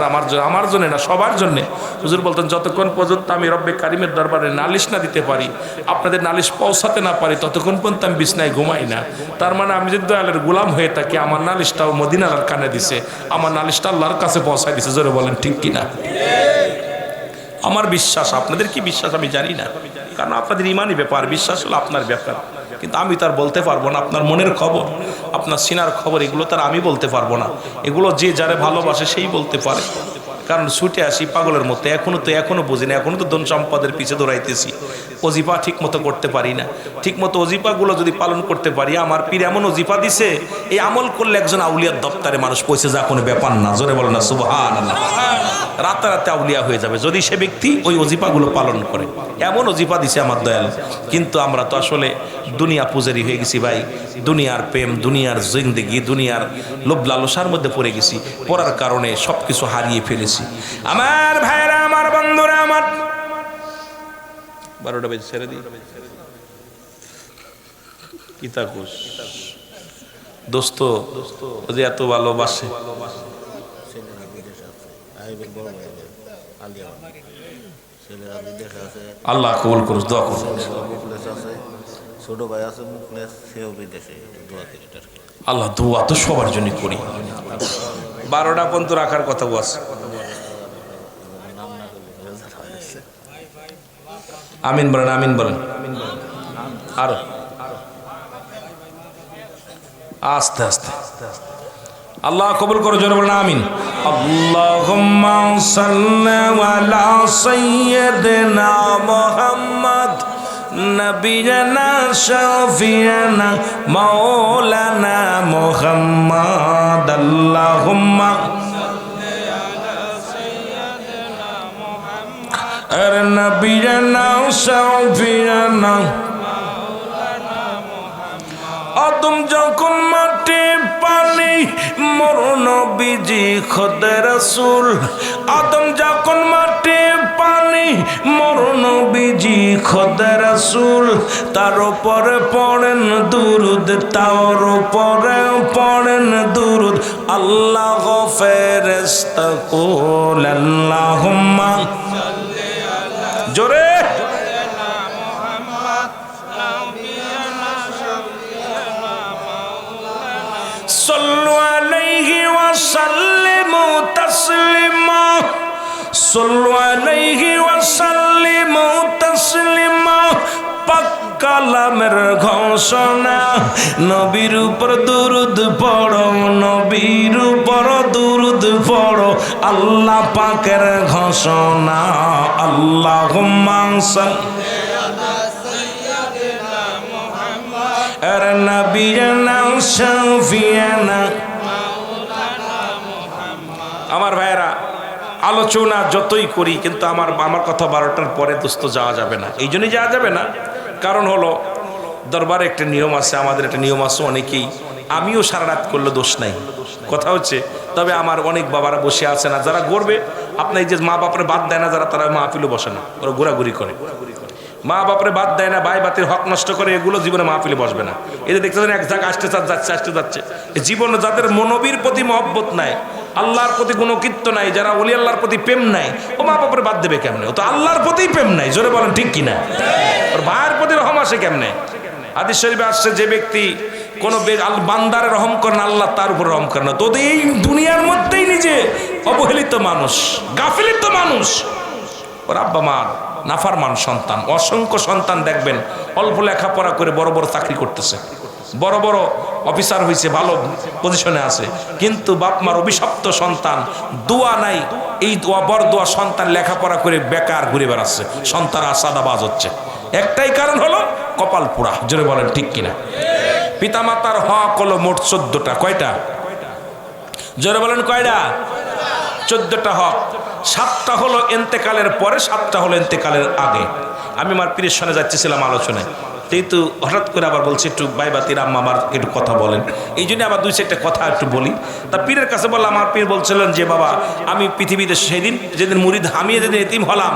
আমার জন্য না, সবার জন্যে। হুজুর বলতেন যতক্ষণ পর্যন্ত আমি রব্বে কারিমের দরবারে নালিশ না দিতে পারি, আপনাদের নালিশ পৌঁছাতে না পারি, ততক্ষণ পর্যন্ত আমি বিছনায় ঘুমাই না। তার মানে আমি যদি দয়ালের গোলাম হয়ে থাকি, আমার নালিশটাও মদিনার কানে দিছে, আমার নালিশটা আল্লাহর কাছে পৌঁছায় দিছে। জোরে বলেন ঠিক কিনা? আমার বিশ্বাস, আপনাদের কি বিশ্বাস আমি জানি না, কারণ আপনাদের ইমানই ব্যাপার, বিশ্বাস হলো আপনার ব্যাপার। কিন্তু আমি তার বলতে পারবো না আপনার মনের খবর, আপনার সিনার খবর, এগুলো তার আমি বলতে পারবো না। এগুলো যে যারে ভালোবাসে সেই বলতে পারে। কারণ ছুটে আসি পাগলের মতো, এখনো বুঝি না, এখনো তো ধন সম্পদের পিছে দৌড়াইতেছি। অজিফা ঠিক মতো করতে পারি না। ঠিক মতো অজিফাগুলো যদি পালন করতে পারি, আমার পীর এমন অজিফা দিছে, এই আমল করলে একজন আউলিয়ার দপ্তরে মানুষ পৌঁছে যা কোনো ব্যাপার না। জোরে বলে না সুবহানাল্লাহ। রাতারাতে আউলিয়া হয়ে যাবে যদি সে ব্যক্তি ওই অজিফাগুলো পালন করে। এমন অজিফা দিছে আমার দয়াল। কিন্তু আমরা তো আসলে দুনিয়া পূজারি হয়ে গেছি ভাই। দুনিয়ার প্রেম, দুনিয়ার জিন্দেগি, দুনিয়ার লোভ লালসার মধ্যে পড়ে গেছি। পড়ার কারণে সব কিছু হারিয়ে ফেলেছি। আমার ভাইরা, আমার বন্ধুরা, আমার 12টা বেজে ছেড়ে দিই কিতাকুস দোস্ত যদি এত ভালোবাসে, আল্লাহ কবুল করুন, দোয়া করুন। ছোট ভাই আছে মুখলেস, সেও বিদেশে, দোয়া করি। আল্লাহ দোয়া তো সবার জন্য করি। 12টা পর্যন্ত রাখার কথা বলছে। আমিন বলেন, আমিন বলেন। আরো আস্তে আস্তে। আল্লাহ কবুল করো, জোরে বলেন আমিন। আল্লাহুম্মা সাল্লি আলা সাইয়্যিদিনা মুহাম্মদ নবিয়ানা শাফিয়ানা মাওলানা মুহাম্মদ। আল্লাহুম্মা সাল্লি আলা সাইয়্যিদিনা মুহাম্মদ আর নবিয়ানা শাফিয়ানা মাওলানা মুহাম্মদ। আদম যখন মাটি পানি মোর নবীজি খোদা রাসূল, আদম যখন মাটি পানি মোর নবীজি খোদা রাসূল, তার উপরে পড়েন দুরুদ, তার উপরে পড়েন দুরুদ। আল্লাহ ফেরেশতা কুল আল্লাহুম্মা সাল্লি আলা জোরে সাল্লু আলাইহি ওয়া সাল্লিমু তাসলিমা, সাল্লু আলাইহি ওয়া সাল্লিমু তাসলিমা। পাক কালামের ঘোষণা, নবীর উপর দুরুদ পড়ো, নবীর উপর দুরুদ পড়ো। আল্লাহ পাকের ঘোষণা, আল্লাহুম্মা সাল্লি আলা সাইয়্যিদিনা মুহাম্মদ আর নবিয়ানা শাফিয়ানা মাওলানা মুহাম্মদ। আমার ভাইরা, আলোচনা যতই করি কিন্তু আমার কথা 12টার পরে দোস্ত যাওয়া যাবে না। এই জন্যই যাওয়া যাবে না, কারণ হলো দরবারে একটা নিয়ম আছে, আমাদের একটা নিয়ম আছে। অনেকেই, আমিও সারা রাত করলে দোষ নাই, কথা হচ্ছে। তবে আমার অনেক বাবারা বসে আছে না, যারা গড়বে আপনার এই যে মা বাপরে বাদ দেয় না, যারা তারা মাহফিলে বসে না, ওরা ঘোরাঘুরি করে। মা বাপরে বাদ দেয় না, ভাই বাতির হক নষ্ট করে, এগুলো জীবনে মাহফিলে বসবে না। এদের দেখতে এক জায়গায় আসতে যাচ্ছে জীবনে যাদের মনবীর প্রতি মহব্বত নাই, আল্লাহর প্রতি কোনো কীর্ত নাই, যারা ওলি আল্লাহর প্রতি প্রেম নাই, ও মা বাপরে বাদ দেবে কেমনে? ও তো আল্লাহর প্রতি প্রেম নাই। জোরে বলেন ঠিক কিনা? ওর ভাইয়ের প্রতি রহম আসে কেমনে? হাদিস শরীফে আসছে, যে ব্যক্তি কোনো বান্দারে রহম করেন, আল্লাহ তার উপর রহম করেন না। তো এই দুনিয়ার মধ্যেই নিজে অবহেলিত মানুষ, গাফিলিত মানুষ, ওর আব্বা মার নাফরমান সন্তান, অসংখ্য সন্তান দেখবেন অল্প লেখাপড়া করে বড় বড় চাকরি করতেছে, বড় বড় অফিসার হয়েছে, ভালো পজিশনে আছে, কিন্তু বাপ মার অভিশপ্ত সন্তান, দোয়া নাই। এই দোয়া বড় দোয়া সন্তান লেখাপড়া করে বেকার ঘুরে বেড়াচ্ছে, সন্তান আসাদাবাজ হচ্ছে। একটাই কারণ হলো কপাল পোড়া। জোরে বলেন ঠিক কিনা? পিতামাতার হক হলো মোট 14টা। কয়টা? জোরে বলেন কয়টা? 14টা হক। 7টা হলো এন্তেকালের পরে, 7টা হলো এন্তেকালের আগে। আমি আমার পীরের সঙ্গে যাচ্ছিলাম আলোচনায়, কিন্তু হঠাৎ করে আবার বলছে একটু বাইবাতির আম্মা আমার একটু কথা বলেন, এই জন্য আবার দুই চারটা কথা একটু বলি। তা পীরের কাছে বললাম, আমার পীর বলছিলেন যে বাবা আমি পৃথিবীতে সেদিন যেদিন মুরিদ হামিয়ে যেদিন এতিম হলাম,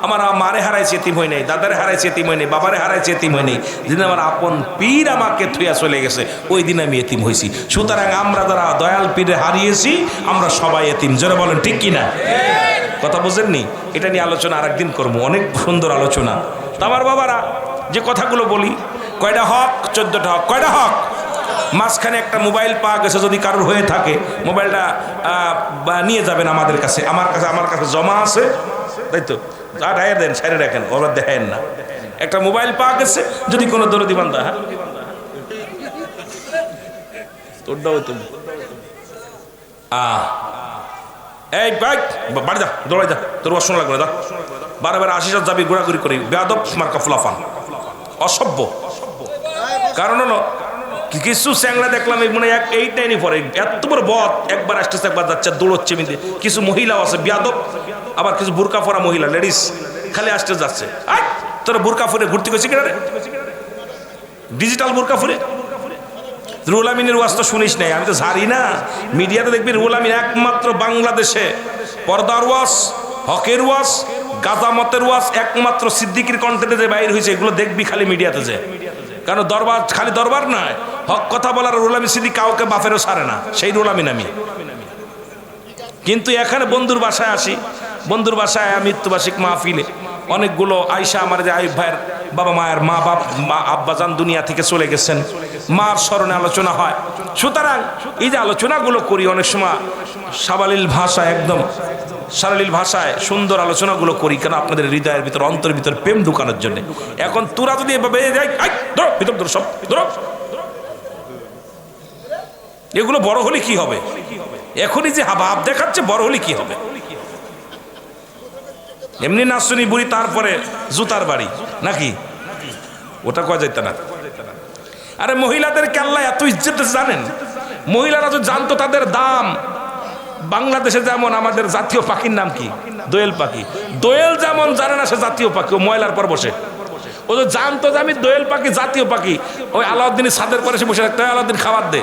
আমার মারে হারাইছে এতিম হয় নাই, দাদারে হারাইছে এতিম হয় নাই, বাবারে হারাইছে এতিম হয় নাই, যেদিন আমার আপন পীর আমাকে থুয়া চলে গেছে ওই দিন আমি এতিম হয়েছি। সুতরাং আমরা যারা দয়াল পীরে হারিয়েছি আমরা সবাই এতিম। জোরে বলেন ঠিক কিনা? কথা বুঝেননি? এটা নিয়ে আলোচনা আরেকদিন করবো, অনেক সুন্দর আলোচনা। তো আমার বাবারা যে কথাগুলো বলি, কয়টা হক? 14টা হক। কয়টা হক? মাঝখানে একটা মোবাইল পাওয়া গেছে, যদি কারোর হয়ে থাকে মোবাইলটা নিয়ে যাবেন আমাদের কাছে, আমার কাছে জমা আছে, তাই তো রায় দেন, সাইডে রাখেন, ওরা দেখেন না। একটা মোবাইল পাওয়া গেছে, যদি কোনো দরদি বান্ধা, হ্যাঁ তোরটাও তুমি এই বাইক বাড়ি যা, দৌড়াই যা, তোর অসন লাগবে না, যা। বারে আশিস যাবি ঘোরাঘুরি করি, বেয়াদব মার্কা ফুলাফান, অসভ্য। কারণ হলো কিছু চ্যাংলা দেখলাম এই মনে এইটাই পরে এত বড় বদ, একবার আসতেছে একবার যাচ্ছে, দৌড়চ্ছে মিলে। কিছু মহিলাও আছে বেয়াদব, আবার কিছু বুরকা পরা মহিলা লেডিস খালি আসতে যাচ্ছে। তোরা বুরকা ফুরে ঘুরতে গেছি কিনা রে? ডিজিটাল বুরকা ফুরে। রুহুল আমিনের ওয়াজ তো শুনিস নাই, আমি তো জানি না। মিডিয়াতে দেখবি রুহুল আমিন একমাত্র বাংলাদেশে পর্দার ওয়াজ, হকের ওয়াজ, গাজামতের ওয়াজ একমাত্র সিদ্দিকির কন্টেন্টে যে বাইর হয়েছে, এগুলো দেখবি খালি মিডিয়াতে যে। কারণ দরবার খালি দরবার নয়, হক কথা বলার রুহুল আমিন সিদ্দিক কাউকে বাফেরও ছাড়ে না, সেই রুহুল আমিন আমি। কিন্তু এখানে বন্ধুর বাসায় আসি, বন্ধুর বাসায় মৃত্যুবার্ষিক মাহফিলে অনেকগুলো আয়সা, আমার যে আইব ভাইয়ের বাবা মায়ের মা আব্বাজান দুনিয়া থেকে চলে গেছেন, মার স্মরণে আলোচনা হয়। সুতরাং এই যে আলোচনাগুলো করি অনেক সময় সাবলীল ভাষায়, একদম সাবলীল ভাষায় সুন্দর আলোচনাগুলো করি, কেন আপনাদের হৃদয়ের ভিতর অন্তরের ভিতর প্রেম ঢুকানোর জন্য। এখন তোরা যদি এভাবে যাই, ভিতর ধরো, সব ধরো, এগুলো বড় হলে কি হবে? এখনই যে ভাব দেখাচ্ছে, বড় হলে কি হবে? এমনি নাচনি বুড়ি, তারপরে জুতার বাড়ি নাকি? ওটা কয়া যাইত না। আরে মহিলাদের আল্লাহ এত ইজ্জত জানেন, মহিলারা যদি জানতো তাদের দাম। বাংলাদেশে যেমন আমাদের জাতীয় পাখির নাম কি? দোয়েল পাখি। দোয়েল যেমন জানে না সে জাতীয় পাখি, ও ময়লার পর বসে। ও তো জানতো যে আমি দোয়েল পাখি জাতীয় পাখি, ওই আলাউদ্দিনের ছাদের পরে সে বসে রাখতে হয়, আলাউদ্দিন খাবার দে,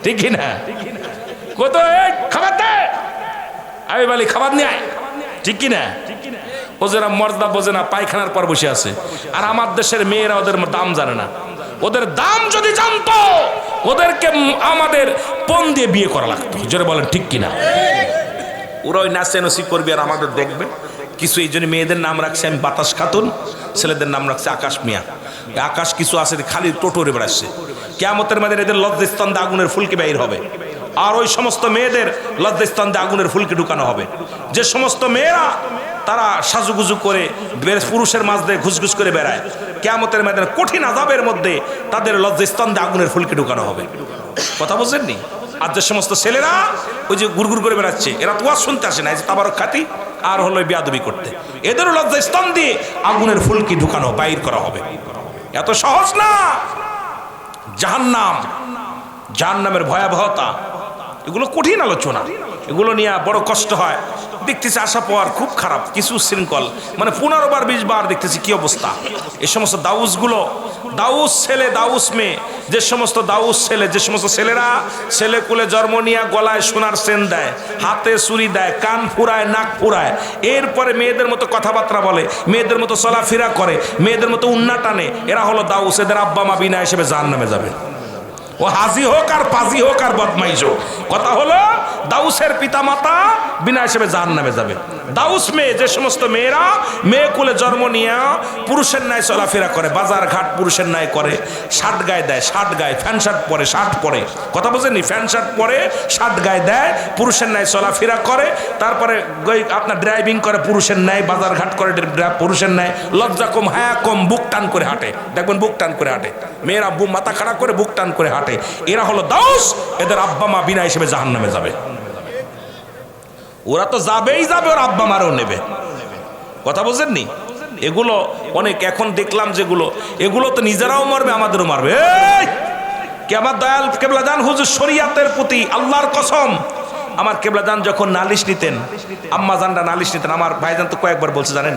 ঠিক কিনা? কত খাবার দে, আমি বলি খাবার নিয়ে আয়, ঠিক কিনা? ও যারা মর্যাদা বোঝে না, পায়খানার পর বসে আছে। আর আমার দেশের মেয়েরা ওদের দাম জানে না। ওদের দাম যদি জানতো, ওদেরকে আমাদের পণ দিয়ে বিয়ে করা লাগতো। জোরে বলেন ঠিক কিনা? ওরা ওই নাচে নসি করবে আর আমাদের দেখবে কিছু। এই জন্য মেয়েদের নাম রাখছে আমি বাতাস খাতুন, ছেলেদের নাম রাখছে আকাশ মিয়া। আকাশ কিছু আছে খালি টোটোরে বেড়াচ্ছে। কিয়ামতের মাঝে এদের লজ্জাস্থান দিয়ে আগুনের ফুলকি বাইর হবে, আর ওই সমস্ত মেয়েদের লজ্জাস্থান দিয়ে আগুনের ফুলকি ঢুকানো হবে। যে সমস্ত মেয়েরা তারা সাজুগুজু করে পুরুষের মাঝ দিয়ে ঘুসঘুস করে বেড়ায়, কিয়ামতের ময়দানে কঠিন আযাবের মধ্যে তাদের লজ্জাস্থান দিয়ে আগুনের ফুলকি ঢুকানো হবে। কথা বুঝেননি? আর যে সমস্ত ছেলেরা ওই যে গুড়গুড় করে বেড়াচ্ছে, এরা তো ওয়াজ শুনতে আসে না, এই যে তাবারক খাতি আর হলো বিয়াদবি করতে, এদেরও লজ্জাস্থান দিয়ে আগুনের ফুলকি ঢুকানো, বাইর করা হবে। এত সহজ না। জাহান্নাম, জাহান্নামের ভয়াবহতা, এগুলো কঠিন আলোচনা, এগুলো নিয়ে বড় কষ্ট হয়। দেখতেছি আশা পাওয়ার খুব খারাপ, কিছু শৃঙ্খল মানে 15 বার 20 বার দেখতেছি কি অবস্থা। এই সমস্ত দাউসগুলো, দাউস ছেলে দাউস মেয়ে, যে সমস্ত দাউস ছেলে, যে সমস্ত ছেলেরা ছেলে কুলে জন্ম নিয়ে গলায় সোনার চেন দেয়, হাতে চুরি দেয়, কান ফুরায়, নাক ফুরায়, এরপরে মেয়েদের মতো কথাবার্তা বলে, মেয়েদের মতো চলাফেরা করে, মেয়েদের মতো উন্না টানে, এরা হলো দাউস। এদের আব্বা মা বিনা হিসেবে জাহান্নামে যাবে। ও হাজি হোক আর পাজি হোক আর বদমাইশ হোক, কথা হলো দাউসের পিতা মাতা বিনা হিসেবে জাহান্নামে যাবে। দাউস মেয়ে, যে সমস্ত মেয়েরা মেয়ে কুলে জন্ম নিয়ে পুরুষের ন্যায় চলাফেরা করে, বাজার ঘাট পুরুষের ন্যায় করে, শার্ট গায়ে দেয়, শার্ট গায়ে ফ্যান শার্ট পরে, শার্ট পরে, কথা বোঝেনি? ফ্যান শার্ট পরে, শার্ট গায়ে দেয়, পুরুষের ন্যায় চলাফেরা করে, তারপরে আপনার ড্রাইভিং করে পুরুষের ন্যায়, বাজার ঘাট করে পুরুষের ন্যায়, লজ্জা কম হায়া কম, বুক টান করে হাঁটে, দেখবেন বুক টান করে হাঁটে মেয়েরা, মাথা খাড়া করে বুক টান করে হাঁটে। এরা হলো দাউস, এদের আব্বা মা বিনা হিসেবে জাহান্নামে যাবে। ওরা তো যাবেই যাবে, ওর আব্বা মারও নেবে, কথা বুঝেননি? এগুলো অনেক এখন দেখলাম যেগুলো, এগুলো তো নিজেরাও মারবে, আমাদেরও মারবে। কে আমার দয়াল কেবলা জান হুজুর শরিয়াতের প্রতি আল্লাহর কসম, আমার কেবলাজান যখন নালিশ নিতেন, আম্মাজানরা নালিশ নিতেন, আমার ভাইজান তো কয়েকবার বলছে জানেন,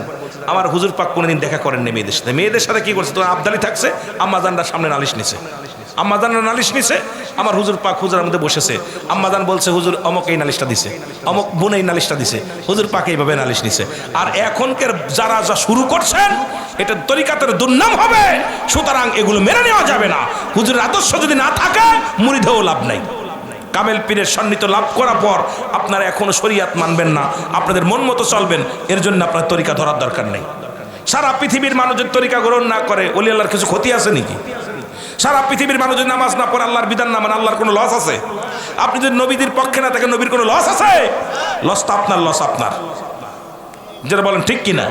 আমার হুজুর পাক কোনোদিন দেখা করেননি মেয়েদের সাথে। মেয়েদের সাথে কি করছে, তো আবদালি থাকছে, আম্মাজানরা সামনে নালিশ নিছে, আম্মাজানরা নালিশ নিছে, আমার হুজুর পাক হুজুরের মধ্যে বসেছে, আম্মাজান বলছে হুজুর অমক এই নালিশটা দিছে, অমক বোন এই নালিশটা দিছে, হুজুর পাক এইভাবে নালিশ নিছে। আর এখনকার যারা যা শুরু করছেন এটা তরিকাতের দুর্নাম হবে, সুতরাং এগুলো মেনে নেওয়া যাবে না। হুজুরের আদর্শ যদি না থাকে মুরিদেও লাভ নাই। কামেল পীরের সান্নিধ্য লাভ করার পর আপনারা এখনো শরীয়ত মানবেন না, আপনাদের মন মতো চলবেন, এর জন্য আপনার তরিকা ধরার দরকার নেই। সারা পৃথিবীর মানুষ যদি তরিকা গ্রহণ না করে ওলি আল্লাহর কিছু ক্ষতি আছে নাকি? সারা পৃথিবীর মানুষ যদি নামাজ না পড়ে, আল্লাহর বিধান না মানে, আল্লাহর কোনো লস আছে? আপনি যদি নবীদের পক্ষে না থাকেন, নবীর কোনো লস আছে? লস তো আপনার, লস আপনার, যেটা বলেন ঠিক কিনা?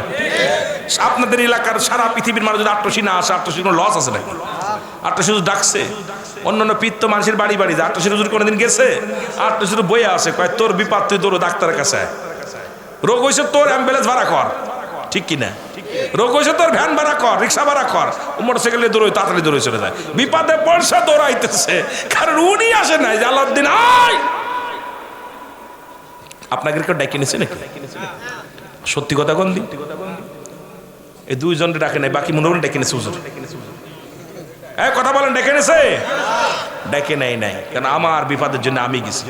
আপনাদের এলাকার সারা পৃথিবীর মানুষ যদি আট্টসি না আসে, আট্টসির কোনো লস আছে নাকি? আট্টসি শুধু ডাকছে, অন্যান্য পিত্ত মানুষের বাড়ি বাড়ি যায়, আট্টসির হুজুর কোনোদিন গেছে? আট্টসি শুধু বইয়া আছে, কয় তোর বিপাদ তুই দৌড়ো ডাক্তারের কাছে, রোগ হয়েছে তোর অ্যাম্বুলেন্স ভাড়া কর, ঠিক কিনা? রোগ হয়েছে তোর ভ্যান ভাড়া কর, রিক্সা ভাড়া কর, মোটরসাইকেলে দৌড়োয়, তাড়াতাড়ি দৌড়ে চলে যায়। বিপাদে পয়সা দৌড়াইতেছে, কারণ উনি আসে নাই যে আলাউদ্দিন আয়। আপনাকে কেউ ডেকে নিছে নাকি? সত্যি কথা কোন দিন এই দুইজনকে ডাকে নাই, বাকি মনে ডেকে নিছে হুজুর। কথা বলেন, ডেকে নিছে? ডেকে নেই নাই, কারণ আমার বিপদের জন্য আমি গেছি।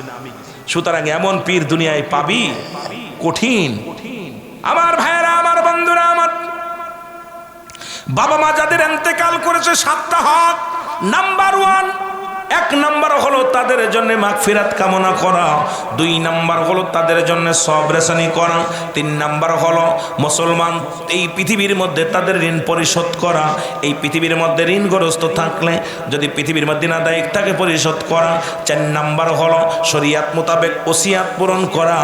সুতরাং এমন পীর দুনিয়ায় পাবি কঠিন। আমার ভাইয়েরা, আমার বন্ধুরা, আমার বাবা মা যাদের ইন্তেকাল করেছে, 7টা হক। নাম্বার 1, 1 নাম্বার হলো তাদের জন্য মাগফিরাত কামনা করা, 2 নাম্বার হলো তাদের জন্য সবরেশানি করা, 3 নাম্বার হলো মুসলমান এই পৃথিবীর মধ্যে তাদের ঋণ পরিশোধ করা। এই পৃথিবীর মধ্যে ঋণগ্রস্ত থাকলে যদি পৃথিবীর মধ্যে না দায়িক তাকে পরিশোধ করা। 4 নাম্বার হলো শরিয়াত মোতাবেক ওসিয়াত পূরণ করা,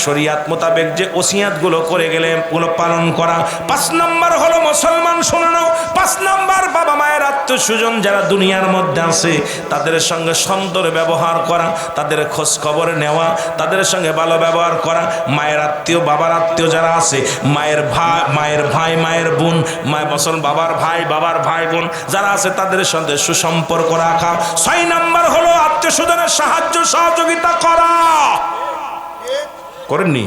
শরিয়াত মোতাবেক যে ওসিয়াতগুলো করে গেলে ওগুলো পালন করা। 5 নাম্বার হলো মুসলমান শোনানো, 5 নাম্বার বাবা মায়ের আত্মীয় স্বজন যারা দুনিয়ার মধ্যে আছে তাদের সঙ্গে সুন্দর ব্যবহার করা, তাদের খোঁজ খবর নেওয়া, তাদের সঙ্গে ভালো ব্যবহার করা। মায়ের আত্মীয়, বাবার আত্মীয় যারা আছে, মায়ের ভাই, মায়ের বোন, বাবার ভাই বোন যারা আছে তাদের সঙ্গে সুসম্পর্ক রাখা। 6 নাম্বার হলো আত্মীয় স্বজনের সাহায্য সহযোগিতা করা। করেননি?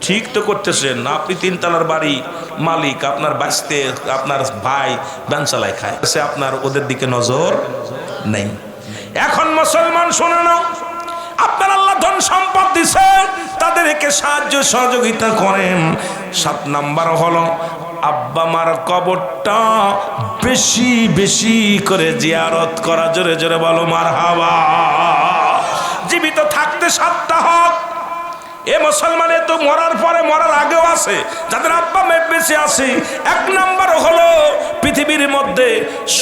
ঠিক তো করতেছেন। আপনি 3 তলার বাড়ি মালিক, আপনার বাঁচতে আপনার ভাই ব্যান চালায় খায়, আপনার ওদের দিকে নজর নেই। এখন মুসলমান শুনে নাও, আপনার আল্লাহ ধন সম্পদ দিছে, তাদেরকে সাহায্য সহযোগিতা করেন। 7 নাম্বার হলো আব্বা মার কবরটা বেশি বেশি করে জিয়ারত করা। জোরে জোরে বলো মারহাবা। জীবিত থাকতে 7টা হক। এ মুসলমানে তো মরার পরে, মরার আগেও আছে যাদের আব্বা মা বেঁচে আছে। 1 নাম্বার হলো পৃথিবীর মধ্যে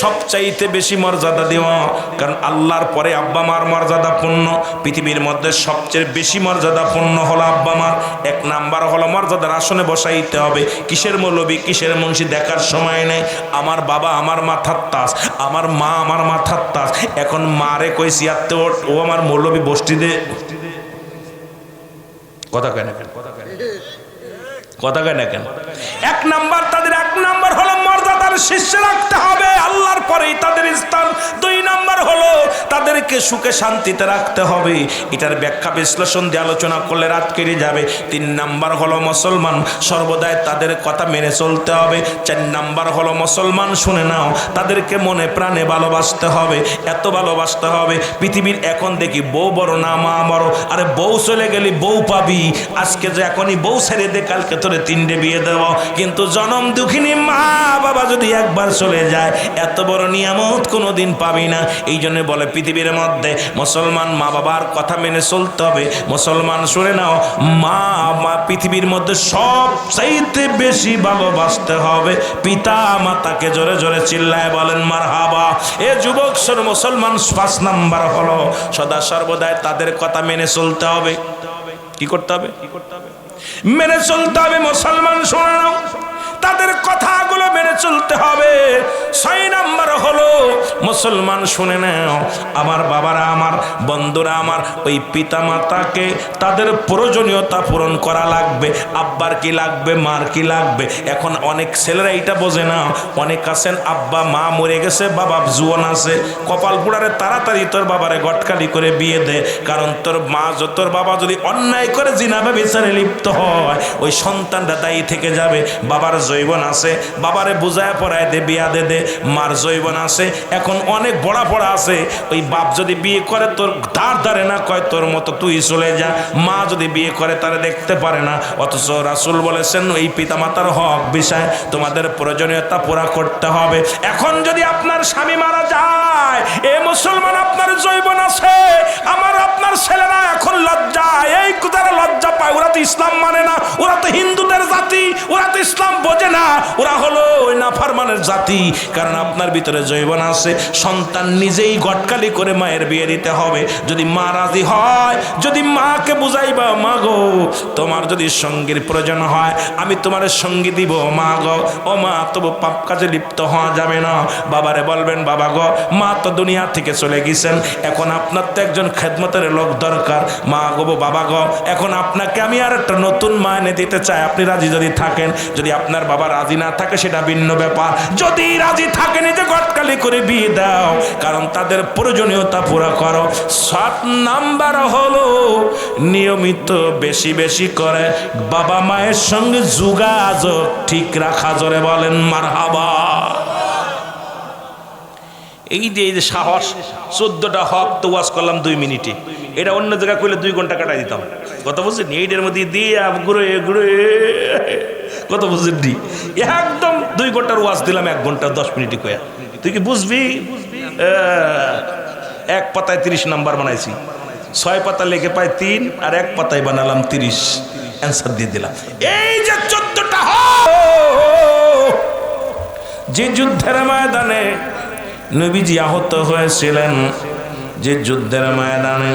সবচাইতে বেশি মর্যাদা দেওয়া, কারণ আল্লাহর পরে আব্বা মার মর্যাদা পূর্ণ। পৃথিবীর মধ্যে সবচেয়ে বেশি মর্যাদা পূর্ণ হলো আব্বা মার। 1 নাম্বার হলো মর্যাদার আসনে বসাইতে হবে। কিসের মৌলবী, কিসের মুন্সি দেখার সময় নেই। আমার বাবা আমার মাথার তাজ, আমার মা আমার মাথার তাজ। এখন মারে কইছি আত্মে ওঠ, ও আমার মৌলবী বসতি দে। কথা কয় না কেন? 1 নাম্বার তাদের 1 নাম্বার হলো মর্যাদার শীর্ষে রাখতে হবে, আল্লাহর পরেই তাদের স্থান। 2 নাম্বার হলো তাদেরকে সুখে শান্তিতে রাখতে হবে। এটার ব্যাখ্যা বিশ্লেষণ দিয়ে আলোচনা করলে রাত কেটে যাবে। 3 নাম্বার হলো মুসলমান সর্বদাই তাদের কথা মেনে চলতে হবে। 4 নাম্বার হলো মুসলমান শুনে নাও, তাদেরকে মনে প্রাণে ভালোবাসতে হবে। এত ভালোবাসতে হবে, পৃথিবীর এখন দেখি বউ বড় না মা বড়। আরে বউ চলে গেলি বউ পাবি, আজকে যে এখনই বউ ছেড়ে দে, কালকে তোরে 3টে বিয়ে দেব। কিন্তু জনম দুঃখিনী মা বাবা যদি একবার চলে যায়, এত বড় নিয়ামত কোনোদিন পাবি না। এই জন্য বলে পৃথিবীর মধ্যে মুসলমান মা বাবার কথা মেনে চলতে হবে। মুসলমান শুনে নাও, মা পৃথিবীর মধ্যে সবচাইতে বেশি ভালোবাসতে হবে পিতা মাতাকে। জোরে জোরে চিল্লায় বলেন মারহাবা। এ যুবক মুসলমান 5 নাম্বার হলো সদা সর্বদাই তাদের কথা মেনে চলতে হবে। কি করতে হবে? মেনে চলতে হবে। মুসলমান শোনানো, তাদের কথাগুলো মেনে মেনে চলতে হবে। 6 নাম্বার হলো মুসলমান শুনে নাও, আমার বাবারা, আমার বন্ধুরা, আমার ওই পিতা মাতাকে তাদের প্রয়োজনীয়তা পূরণ করা লাগবে। আব্বার কি লাগবে, মার কি লাগবে। এখন অনেক ছেলেরা এটা বোঝে না। অনেক আছেন আব্বা মা মরে গেছে, বাবা জুয়ান আছে, কপাল পোড়ারে তাড়াতাড়ি তোর বাবারে গটকালি করে বিয়ে দে। কারণ তোর মা তোর বাবা যদি অন্যায় করে জিনা ব্যভিচারে লিপ্ত হয়, ওই সন্তানটা দায়ী থেকে যাবে। বাবার জৈবন আছে, বাবারে বুঝায় পড়ায় দে, বিয়া দে দে। মার জৈবন আছে, এখন অনেক বড়া পড়া আছে, ওই বাপ যদি বিয়ে করে তোর ধারে না কয় তোর মতো তুই চলে যা। মা যদি বিয়ে করে তারা দেখতে পারে না। অথচ রাসূল বলেছেন এই পিতামাতার হক বিষয় তোমাদের প্রয়োজনীয়তা পুরা করতে হবে। এখন যদি আপনার স্বামী মারা যায়, এ মুসলমান আপনার জৈবন আছে, আমার আপনার ছেলেরা এখন লজ্জায়, এই যারা লজ্জা পায় ওরা তো ইসলাম মানে না, ওরা তো হিন্দুদের জাতি, ওরা তো ইসলাম বোঝে না, ওরা হলো ওই নাফরমানের জাতি। কারণ আপনার ভিতরে জৈবন আছে। সন্তান নিজেই গটকালি করে মায়ের বিয়ে দিতে হবে। যদি মা রাজি হয়, যদি মাকে বুঝাইবা, মা গো তোমার যদি সঙ্গীর প্রয়োজন হয় আমি তোমার সঙ্গী দিব, মা গো ও মা তবু পাপ কাজে লিপ্ত হওয়া যাবে না। বাবারে বলবেন বাবা গো মা তো দুনিয়া থেকে চলে গেছেন, এখন আপনার তো একজন খেদমতের লোক দরকার। মা গো বাবা গো এখন আপনাকে আমি আর একটা নতুন মা এনে দিতে চাই, আপনি রাজি যদি থাকেন। যদি আপনার বাবা রাজি না থাকে সেটা ভিন্ন ব্যাপার, যদি রাজি থাকেন যে গটকালি করে বিয়ে দাও, কারণ তাদের প্রয়োজনীয়তা পুরো করো। 7 নাম্বার হলো নিয়মিত বেশি বেশি করে বাবা মায়ের সঙ্গে যোগাযোগ ঠিক রাখা। জোরে বলেন মারহাবা। এই যে সাহস, 14টা হক তো ওয়াজ করলাম 2 মিনিটে, এটা অন্য জায়গায় করলে 2 ঘন্টা কাটাই দিতাম। কত বুঝছেন? এইটার মধ্যে দিয়ে ঘুরে ঘুরে কত বুঝছেন? একদম 2 ঘন্টার ওয়াজ দিলাম 1 ঘন্টা 10 মিনিটে কয়া। তুই কি বুঝবি? 1 পাতায় 30 নাম্বার বানাইছি, 6 পাতা লেখে পাই 3, আর 1 পাতায় বানালাম 30, অ্যান্সার দিয়ে দিলাম। এই যে 14টা হক, যে যুদ্ধের ময়দানে নবীজি আহত হয়েছিলেন, যে যুদ্ধের ময়দানে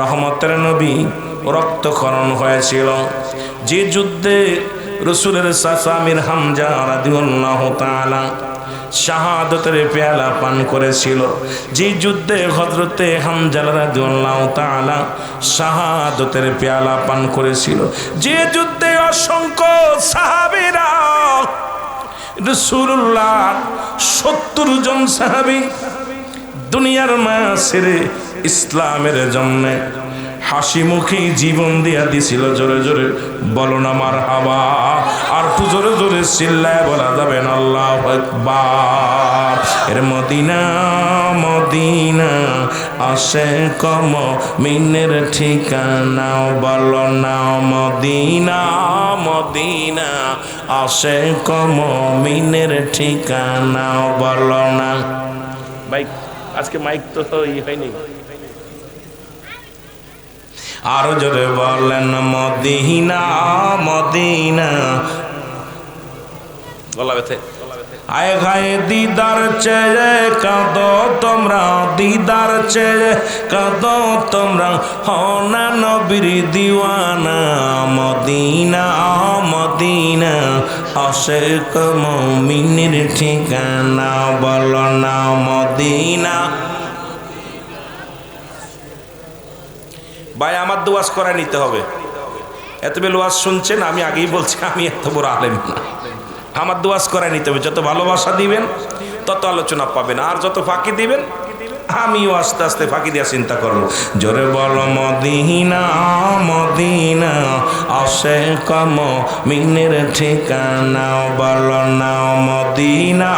রহমতের নবী রক্তক্ষরণ হয়েছিল, যে যুদ্ধে রাসূলের চাচা আমির হামজা রাদিয়াল্লাহু তাআলা শাহাদাতের পেয়ালা পান করেছিল, যে যুদ্ধে হযরতে হামজা রাদিয়াল্লাহু তাআলা শাহাদাতের পেয়ালা পান করেছিল, যে যুদ্ধে অসংখ্য সাহাবীরা রাসূলুল্লাহ 70 জন সাহাবী দুনিয়ার মায়া ছেড়ে ইসলামের জন্য হাসি মুখে জীবন দিয়া দিছিল। জোরে জোরে বলো না মারহাবা। আর একটু জোরে জোরে চিল্লায় বলা যাবে না আল্লাহু আকবার। এর মদিনা মদিনা আশিক মুমিনের ঠিকানা, বলো না মদিনা মদিনা আশিক মুমিনের ঠিকানা, বলো না। ভাই আজকে মাইক তো হয়নি, আরো জোরে বলেন মদিনা মদিনা। গলা ব্যথে। আয় গায়ে দিদার চেয়ে কাঁদো তোমরা, দিদার চেয়ে কাঁদো তোমরা, হনা নবীর দিওয়ানা। মদিনা মদিনা আশিক মুমিনের ঠিকানা, বলো না মদিনা। ভাই আমার দোয়াজ করা নিতে হবে। এত বেল ওয়াজ শুনছেন, আমি আগেই বলছি আমি এত বড় আলেম না। আমার দোয়াজ করা নিতে হবে। যত ভালোবাসা দিবেন তত আলোচনা পাবেন, আর যত ফাঁকি দিবেন আমিও আস্তে আস্তে ফাঁকি দিয়া চিন্তা করবো। জোরে বলো মদিনা মদিনা আশিক মুমিনের ঠিকানা, বলো না মদিনা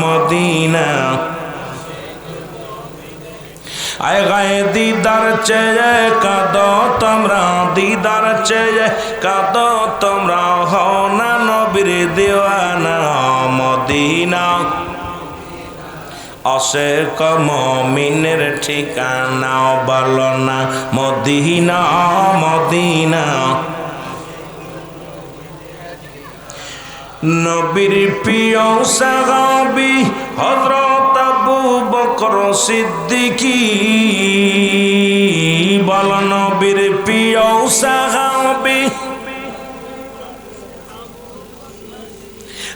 মদিনা। আয় গায়ে দিদার চেয়ে কাঁদো তোমরা, দিদার চেয়ে কাঁদো তোমরা, হও না নবীর দিওয়ানা। মদিনা আশিক মুমিনের ঠিকানা, বলো না মদিনা মদিনা। নবীর প্রিয় সাহাবী হযরত আবু বকর সিদ্দিকী, বলো নবীর প্রিয় সাহাবী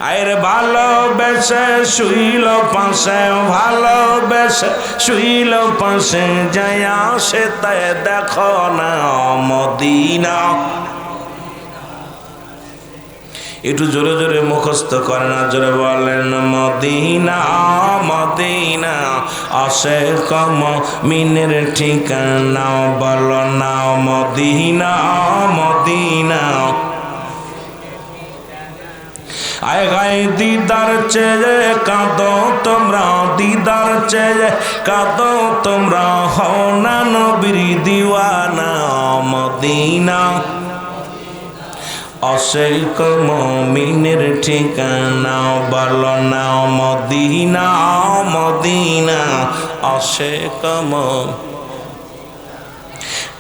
আরে ভালোবেসে শুইল পাশে, ভালোবেসে শুইল পাশে, যায়া সে তাই দেখো না মদিনা। একটু জোরে জোরে মুখস্থ করে না, জোরে বলেন মদিনা মদিনা, আশিক মুমিনের ঠিকানা, বলো না মদিনা মদিনা। আয় গায়ে দিদার চেয়ে কাঁদো তোমরা, দিদার চেয়ে কাঁদো তোমরা, হও না নবীর দিওয়ানা মদিনা। আশিক মুমিনের ঠিকানা, বলো না মদিনা মদিনা, আশিক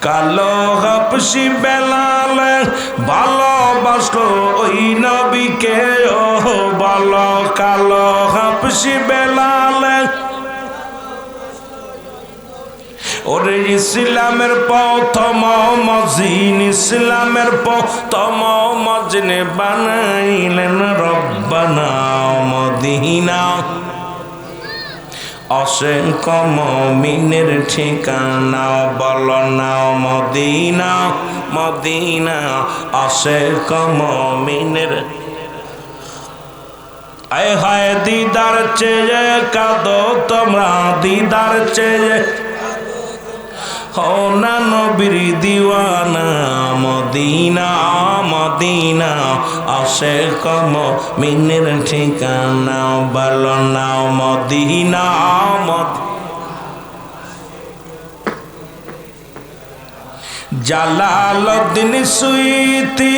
কালো হাবশি বেলাল ভালোবাসলো ওই নবীকে, ও বলো কালো হাবশি বেলাল ওরে ইসলামের প্রথম মজিন, ইসলামের প্রথম মজিনে বানাইলেন রব্বানা মদিনা। আশিক মুমিনের ঠিকানা, বলো না মদিনা মদিনা, আশিক মুমিনের। আয় হায় দিদার চেয়ে কাঁদো তোমরা, দিদার চেয়ে হও না নবীর দিওয়ানা মদিনা মদিনা। আশিক মুমিনের ঠিকানা, বলো না মদিনা মদিনা। জালালউদ্দিন সুইতি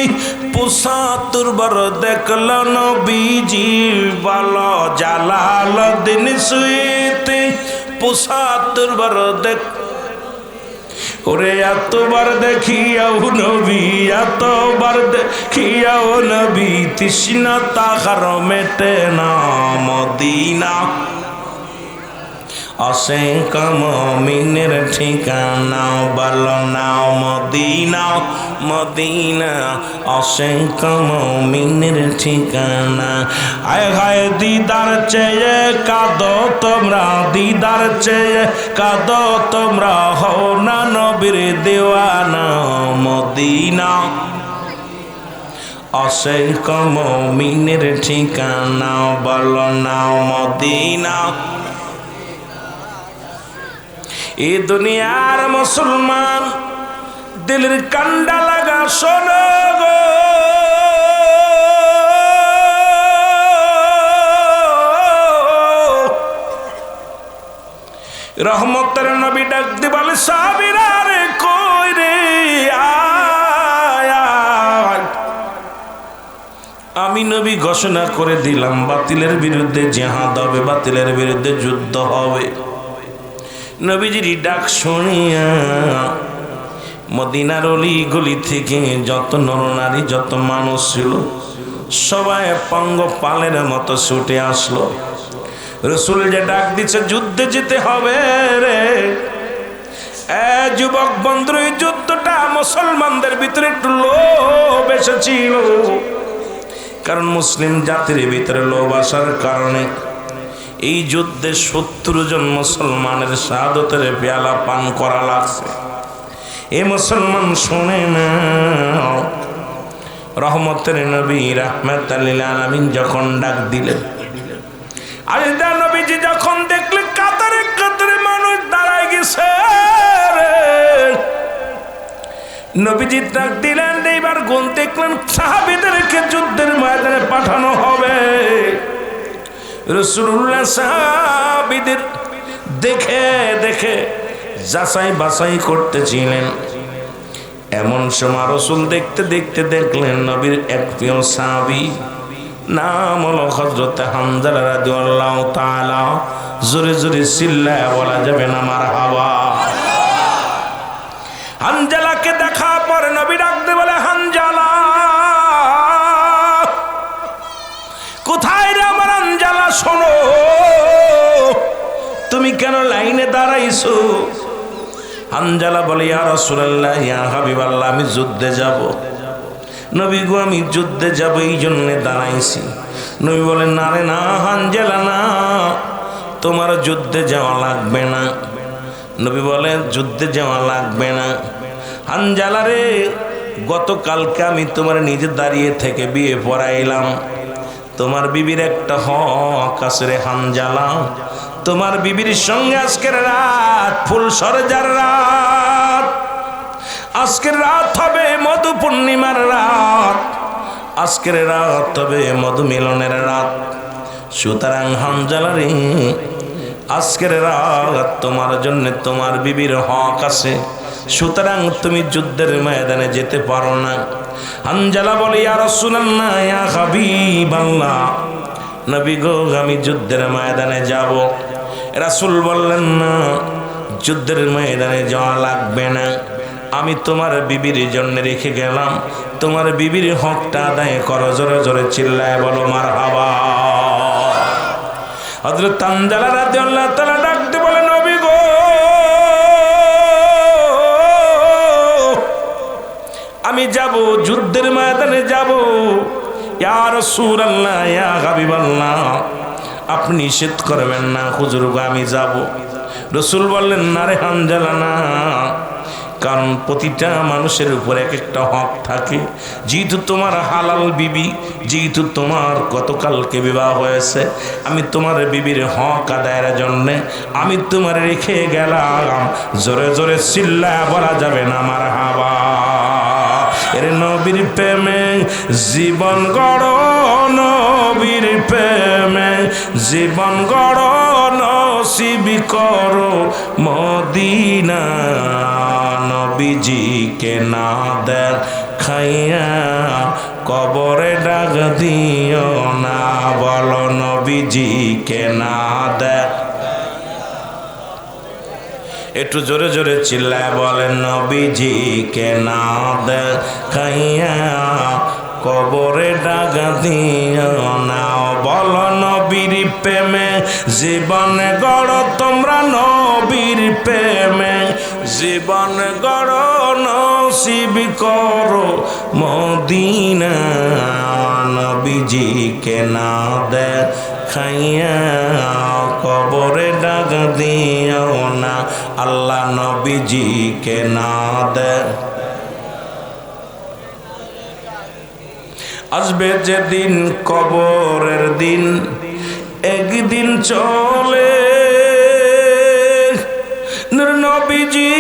৭৫ বার দেখল নবীজি, বলো জালালউদ্দিন সুইতি ৭৫ বার দেখ। ওরে এতবার দেখিয়াও নবী, এতবার দেখিয়াও নবী, তৃষ্ণা তাহার মেটে না মদিনা। আশিক মুমিনের ঠিকানা, বলো না মদিনা মদিনা, আশিক মুমিনের ঠিকানা। আয় হায় দিদার চেয়ে কাঁদো তোমরা, দিদার চেয়ে কাঁদো তোমরা, হও না নবীর দেওয়ানা মদিনা। আশিক মুমিনের ঠিকানা, বলো না মদিনা। এ দুনিয়ার মুসলমান দিলের কান্ডা লাগা শোনো গো, রহমতের নবী ডাক দি বলে সাহাবীরা রে কই রে আয় আয়। আমি নবী ঘোষণা করে দিলাম বাতিলের বিরুদ্ধে জিহাদ হবে, বাতিলের বিরুদ্ধে যুদ্ধ হবে। নবীজির ডাক শুনিয়া মদিনার অলি গলি থেকে যত নরনারী যত মানুষ ছিল সবাই পঙ্গপালের মতো ছুটে আসলো। রসুল যে ডাক দিচ্ছে যুদ্ধে যেতে হবে রে। যুবক বন্ধু, এই যুদ্ধটা মুসলমানদের ভিতরে একটু লোভ এসেছিল, কারণ মুসলিম জাতির ভিতরে লোভ আসার কারণে এই যুদ্ধে ৭০ জন মুসলমানের শাহাদাতের পেয়ালা পান করা লাগছে। এ মুসলমান শুনে না, রহমতের নবী রাহমাতুল লিল আলামিন যখন ডাক দিলেন, আরে দা নবীজি যখন দেখলে কাতারে কাতারে মানুষ দাঁড়ায় গেছে, নবীজি ডাক দিলেন, এইবার গুণ দেখলেন সাহাবীদেরকে যুদ্ধের ময়দানে পাঠানো হবে। রাসূলুল্লাহ সাহাবীদের দেখে দেখে যাচাই বাছাই করতেছিলেন। এমন সময় রাসূল দেখতে দেখতে দেখলেন নবীর এক প্রিয় সাহাবী, নাম হলো হযরত হামজা রাদিয়াল্লাহু তাআলা। জোরে জোরে চিল্লায়া বলা যাবে না মারহাবা। হানজালাকে দেখা পরে নবী ডাকতে বলে, হানজালা কোথায় রে আমার হানজালা, শোনো তুমি কেন লাইনে দাঁড়াইছো? হানজালা বলে, ইয়া রাসূলুল্লাহ, ইয়া হাবিবাল্লাহ, আমি যুদ্ধে যাব। নবী গো আমি যুদ্ধে যাব এই জন্যে দাঁড়াইছি। নবী বলেন না রে না হানজালা না, তোমার যুদ্ধে যাওয়া লাগবে না। নবী বলেন যুদ্ধে যাওয়া লাগবে না। হানজালা রে গতকালকে আমি তোমার নিজে দাঁড়িয়ে থেকে বিয়ে পড়াইলাম, তোমার বিবির একটা হক আছে রে হানজালা, তোমার বিবির সঙ্গে আজকের রাত ফুল সরজার রাত, আজকের রাত হবে মধু পূর্ণিমার রাত, আজকের রাত হবে মধু মিলনের রাত। সুতরাং হানজালা রে আজকের রাত তোমার জন্য তোমার বিবির হক আছে, সুতরাং তুমি যুদ্ধের ময়দানে যেতে পারো না। হানজালা বলে ইয়া রাসূলুল্লাহ ইয়া হাবিবাল্লাহ, নবী গো আমি যুদ্ধের ময়দানে যাব। রাসূল বললেন না যুদ্ধের ময়দানে যাওয়া লাগবে না, আমি তোমার বিবির জন্য রেখে গেলাম, তোমার বিবির হকটা আদায় করো। জোরে জোরে চিল্লায় বলো মারহাবা। হযরত হানজালা রাদিয়াল্লাহু তাআলা ডাকতে বলে নবী গো আমি যাব, যুদ্ধের ময়দানে যাব। ইয়া রাসূলুল্লাহ ইয়া হাবিবাল্লাহ, আপনি নিষেধ করবেন না, হুজুর গো আমি যাব। রাসূল বললেন না রে হানজালা না, কারণ প্রতিটা মানুষের উপর এক একটা হক থাকে। যেহেতু তোমার হালাল বিবি, যেহেতু তোমার গতকালকে বিবাহ হয়েছে, আমি তোমার বিবির হক আদায়ের জন্যে আমি তোমার রেখে গেলাম। জোরে জোরে চিল্লায়া বলা যাবে না মারহাবা। এর নবীর প্রেমে জীবন গড়, নবীর প্রেমে জীবন গড়, নসিব করো মদিনা, নবীজিকে না দেখাইয়া কবরে ডাক দিও না, বলো নবীজিকে না দেখ। একটু জোরে জোরে চিল্লায় বলেন নবীজিকে না দেখাইয়া কবরে ডাক দিও না, বলো নবীর প্রেমে জীবন গড় তোমরা, নবীর প্রেমে জীবন গড়, নসিব করো মদিনা, নবীজিকে না দেখাইয়া কবরে ডাক দিও না, আল্লাহ নবীজিকে না দেখ। আসবে যেদিন কবরের দিন, একদিন চলে নবীজি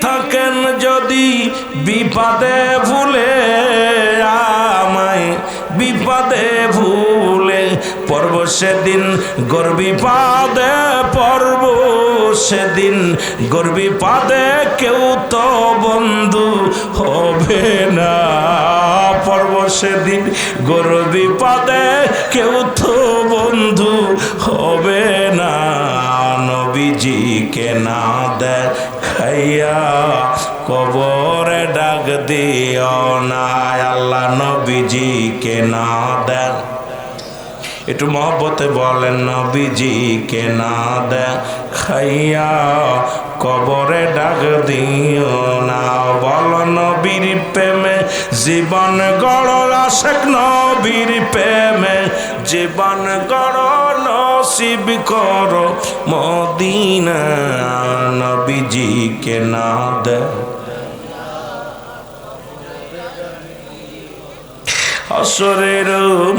থাকেন যদি বিপদে ভুলে, আমায় বিপদে ভুলে পর্ব সেদিন গর্বি পাদে, পর্ব সেদিন গর্বি পাদে, কেউ তো বন্ধু হবে না, পর্ব সেদিন গর্বি পাদে, কেউ তো বন্ধু হবে না, নবীজিকে না দেখাইয়া কবরে ডাক দিও না, আল্লাহ নবীজিকে না দেখ। একটু মহব্বতে বলেন নবীজিকে না দেখাইয়া কবরে ডাক দিও না, বল নবীর প্রেমে জীবন গড়, আশেক নবীর প্রেমে জীবন গড়, নসিব করো মদিনা, নবীজিকে না দেখ। হাসরের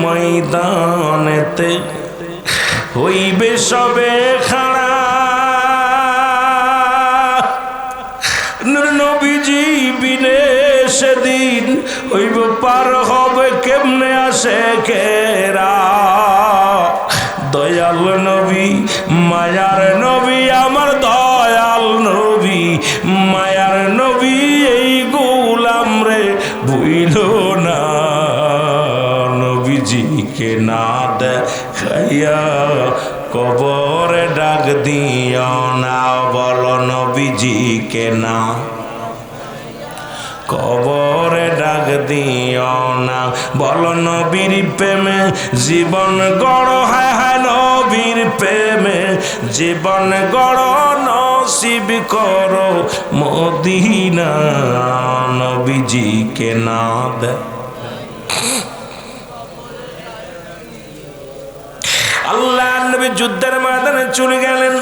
ময়দানেতে হইবে সবে খাড়া, নবীজি বিনে সেদিন হইব পার হবে কেমনে আসে কেরা, দয়াল নবী মায়ার নবী আমার দয়াল নবী মায়ার নবী, এই গোলাম রে ভুইল না, নবীজিকে না দেখাইয়া কবরে ডাক দিও না, বলো নবীজিকে না কবরে ডাক দিও না, বলো নবীর প্রেমে জীবন গড়, হায় হায় নবীর প্রেমে জীবন গড়, নসিব করো মদিনা, নবীজিকে না দেখ। নবী যুদ্ধের ময়দানে চলে গেলেন।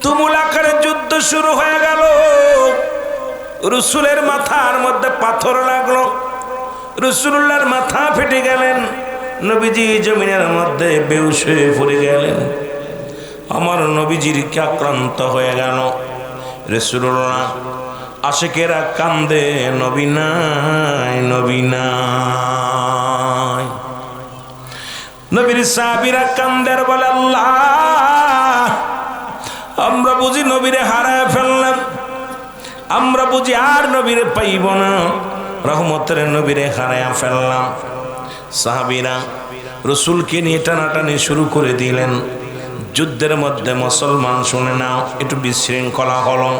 তুমুল আকারে যুদ্ধ শুরু হয়ে গেল। রাসূলের মাথার মধ্যে পাথর লাগলো, রাসূলুল্লাহর মাথা ফেটে গেলেন, নবীজি জমিনের মধ্যে বেহুশ হয়ে পড়ে গেলেন। আমার নবীজির কি আক্রান্ত হয়ে গেল। রাসূলুল্লাহ আশিকেরা কান্দে, নবী নাই, নবী নাই। নবীর সাহাবীরা কান্দের বলে, আল্লাহ আমরা বুঝি নবীরে হারায় ফেললাম, আমরা বুঝি আর নবীরে পাইব না, রহমতের নবীরে হারায় ফেললাম। সাহাবীরা রাসূলকে নিয়ে টানাটানি শুরু করে দিলেন। যুদ্ধের মধ্যে মুসলমান শুনে নাও একটু বিশৃঙ্খলা হলো,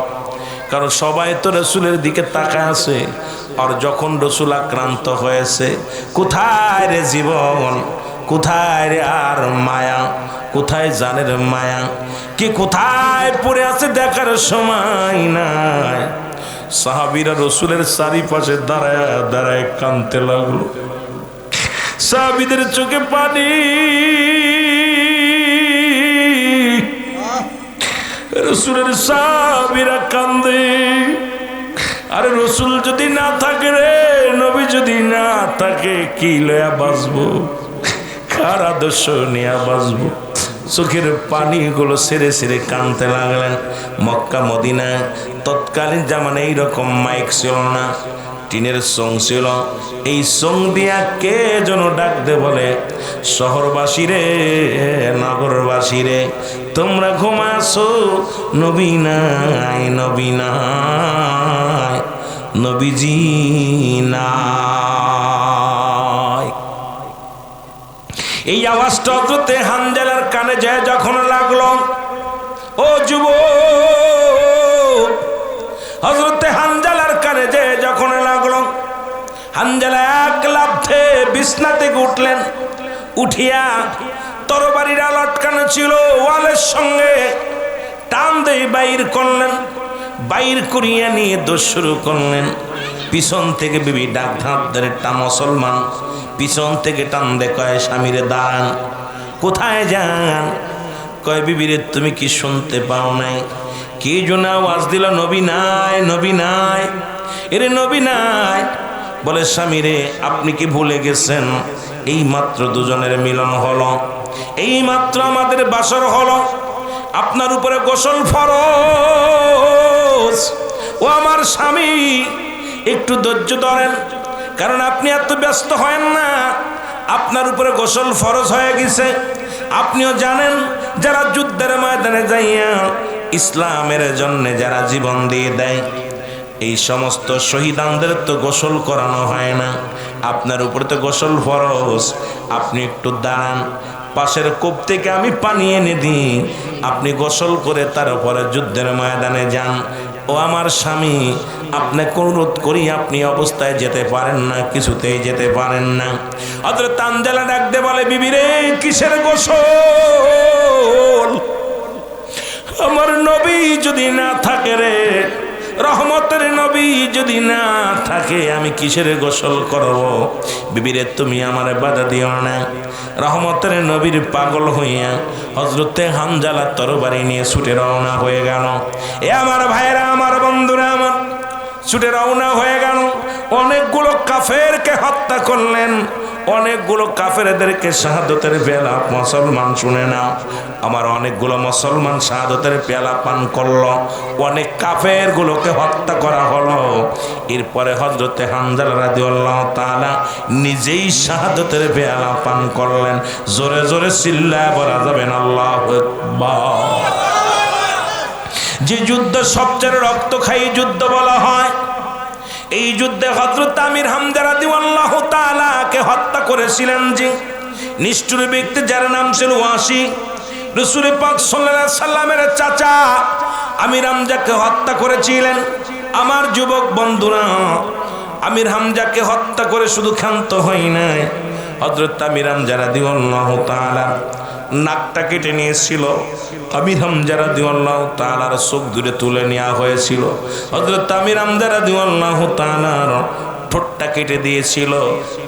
কারণ সবাই তো রাসূলের দিকে তাকায় আছে। আর যখন রাসূল আক্রান্ত হয়েছে, কোথায় রে জীবন, কোথায় রে আর মায়া, কোথায় জানের মায়া, কে কোথায় পড়ে আছে দেখার সময় নাই। সাহাবীরা রাসূলের চারিপাশে দাঁড়ায় দাঁড়ায় কাঁদতে লাগলো। সাহাবীদের চোখে পানি, রাসূলের সাহাবীরা কান্দে। আরে রাসূল যদি না থাকে রে, নবী যদি না থাকে, কি লয়া বাঁচবো, কার আদর্শ নিয়ে বাঁচবো। চোখের পানিগুলো সেরে সেরে কাঁদতে লাগলেন। মক্কা মদিনায় তৎকালীন জামানে এইরকম মাইক ছিল না, টিনের সং ছিল। এই সং দিয়া কে যেন ডাক দে বলে, শহরবাসী রে, নগরবাসী রে, তোমরা ঘুমাছো, নবী নাই, নবী নাই, নবীজি নাই। এই আওয়াজটা হযরতে হানজালার কানে যায় যখন লাগলো, ও যুবক, হযরতে হানজালার কানে যায় যখন লাগলো, হানজালা এক লাফে বিছনা থেকে উঠলেন। উঠিয়া তরবারির লটকানো ছিল ওয়ালের সঙ্গে, টান দিয়ে বাইর করলেন। বাইর করিয়া নিয়ে দৌড় শুরু করলেন। পিছন থেকে বিবি ডাক ধাপ ধরে, টা মুসলমান পিছন থেকে টান দে, কয় স্বামীরে দাঁড়ান। কোথায় যান? কয় বিবিরে তুমি কি শুনতে পাও নাই? কি জন্য আওয়াজ দিল, নবী নাই, নবী নাই, এরে নবী নাই। বলে স্বামীরে আপনি কি ভুলে গেছেন, এই মাত্র দুজনের মিলন হলো, এই মাত্র আমাদের বাসর হলো, আপনার উপরে গোসল ফরজ। ও আমার স্বামী একটু ধৈর্য ধরেন, কারণ আপনি এত ব্যস্ত হয় না, আপনার উপরে গোসল ফরজ হয়ে গেছে। আপনিও জানেন যারা যুদ্ধের ময়দানে যাইয়া ইসলামের জন্য যারা জীবন দিয়ে দেয়, এই সমস্ত শহীদানদের তো গোসল করানো হয় না, আপনার উপরে তো গোসল ফরজ। আপনি একটু দাঁড়ান, পাশের কূপ থেকে আমি পানি এনে দিই, আপনি গোসল করে তারপরে যুদ্ধের ময়দানে যান। ও আমার স্বামী আপনাকে অনুরোধ করি, আপনি অবস্থায় যেতে পারেন না, কিছুতেই যেতে পারেন না। হযরত হানজালা ডাক দে বলে, বিবি রে কিসের গোসল, আমার নবী যদি না থাকে রে, রহমতের নবী যদি না থাকে, আমি কিসের গোসল করব? বিবিরে তুমি আমারে বাধা দিও না। রহমতের নবীর পাগল হইয়া হযরতে হানজালা তরবারি নিয়ে ছুটে রওনা হয়ে গেল। এ আমার ভাইরা, আমার বন্ধুরা, আমার ছুটে রওনা হয়ে গেল। অনেকগুলো কাফেরকে হত্যা করলেন, অনেকগুলো কাফেরদেরকে শাহাদতের পেয়ালা, মুসলমান শুনে নাও, আমার অনেকগুলো মুসলমান শাহাদতের পেয়ালা পান করলো, অনেক কাফের গুলোকে হত্যা করা হলো। এরপরে হযরতে হানজালা রাদিয়াল্লাহু তাআলা নিজেই শাহাদতের পেয়ালা পান করলেন। জোরে জোরে চিল্লায় বলা যাবে না আল্লাহু আকবার। যে যুদ্ধ সবচেয়ে রক্তক্ষয়ী যুদ্ধ বলা হয়, এই যুদ্ধে হযরত আমির হামজা রাদিয়াল্লাহু তাআলা কে হত্যা করেছিলেন যে নিষ্ঠুর ব্যক্তি, যার নাম ছিল ওয়াসি। রাসূল পাক সাল্লাল্লাহু আলাইহি সাল্লামের চাচা আমির হামজাকে হত্যা করেছিলেন। আমার যুবক বন্ধুরা, আমির হামজাকে হত্যা করে শুধু ক্ষান্ত হয় নাই, হযরত আমির হামজা রাদিয়াল্লাহু তাআলা নাকটা কেটে নিয়েছিল। আমির হামজা রাদিয়াল্লাহু তাআলার চোখ দূরে তুলে নেওয়া হয়েছিল। হযরত আমির হামজা রাদিয়াল্লাহু তাআলার ঠোঁটটা কেটে দিয়েছিল,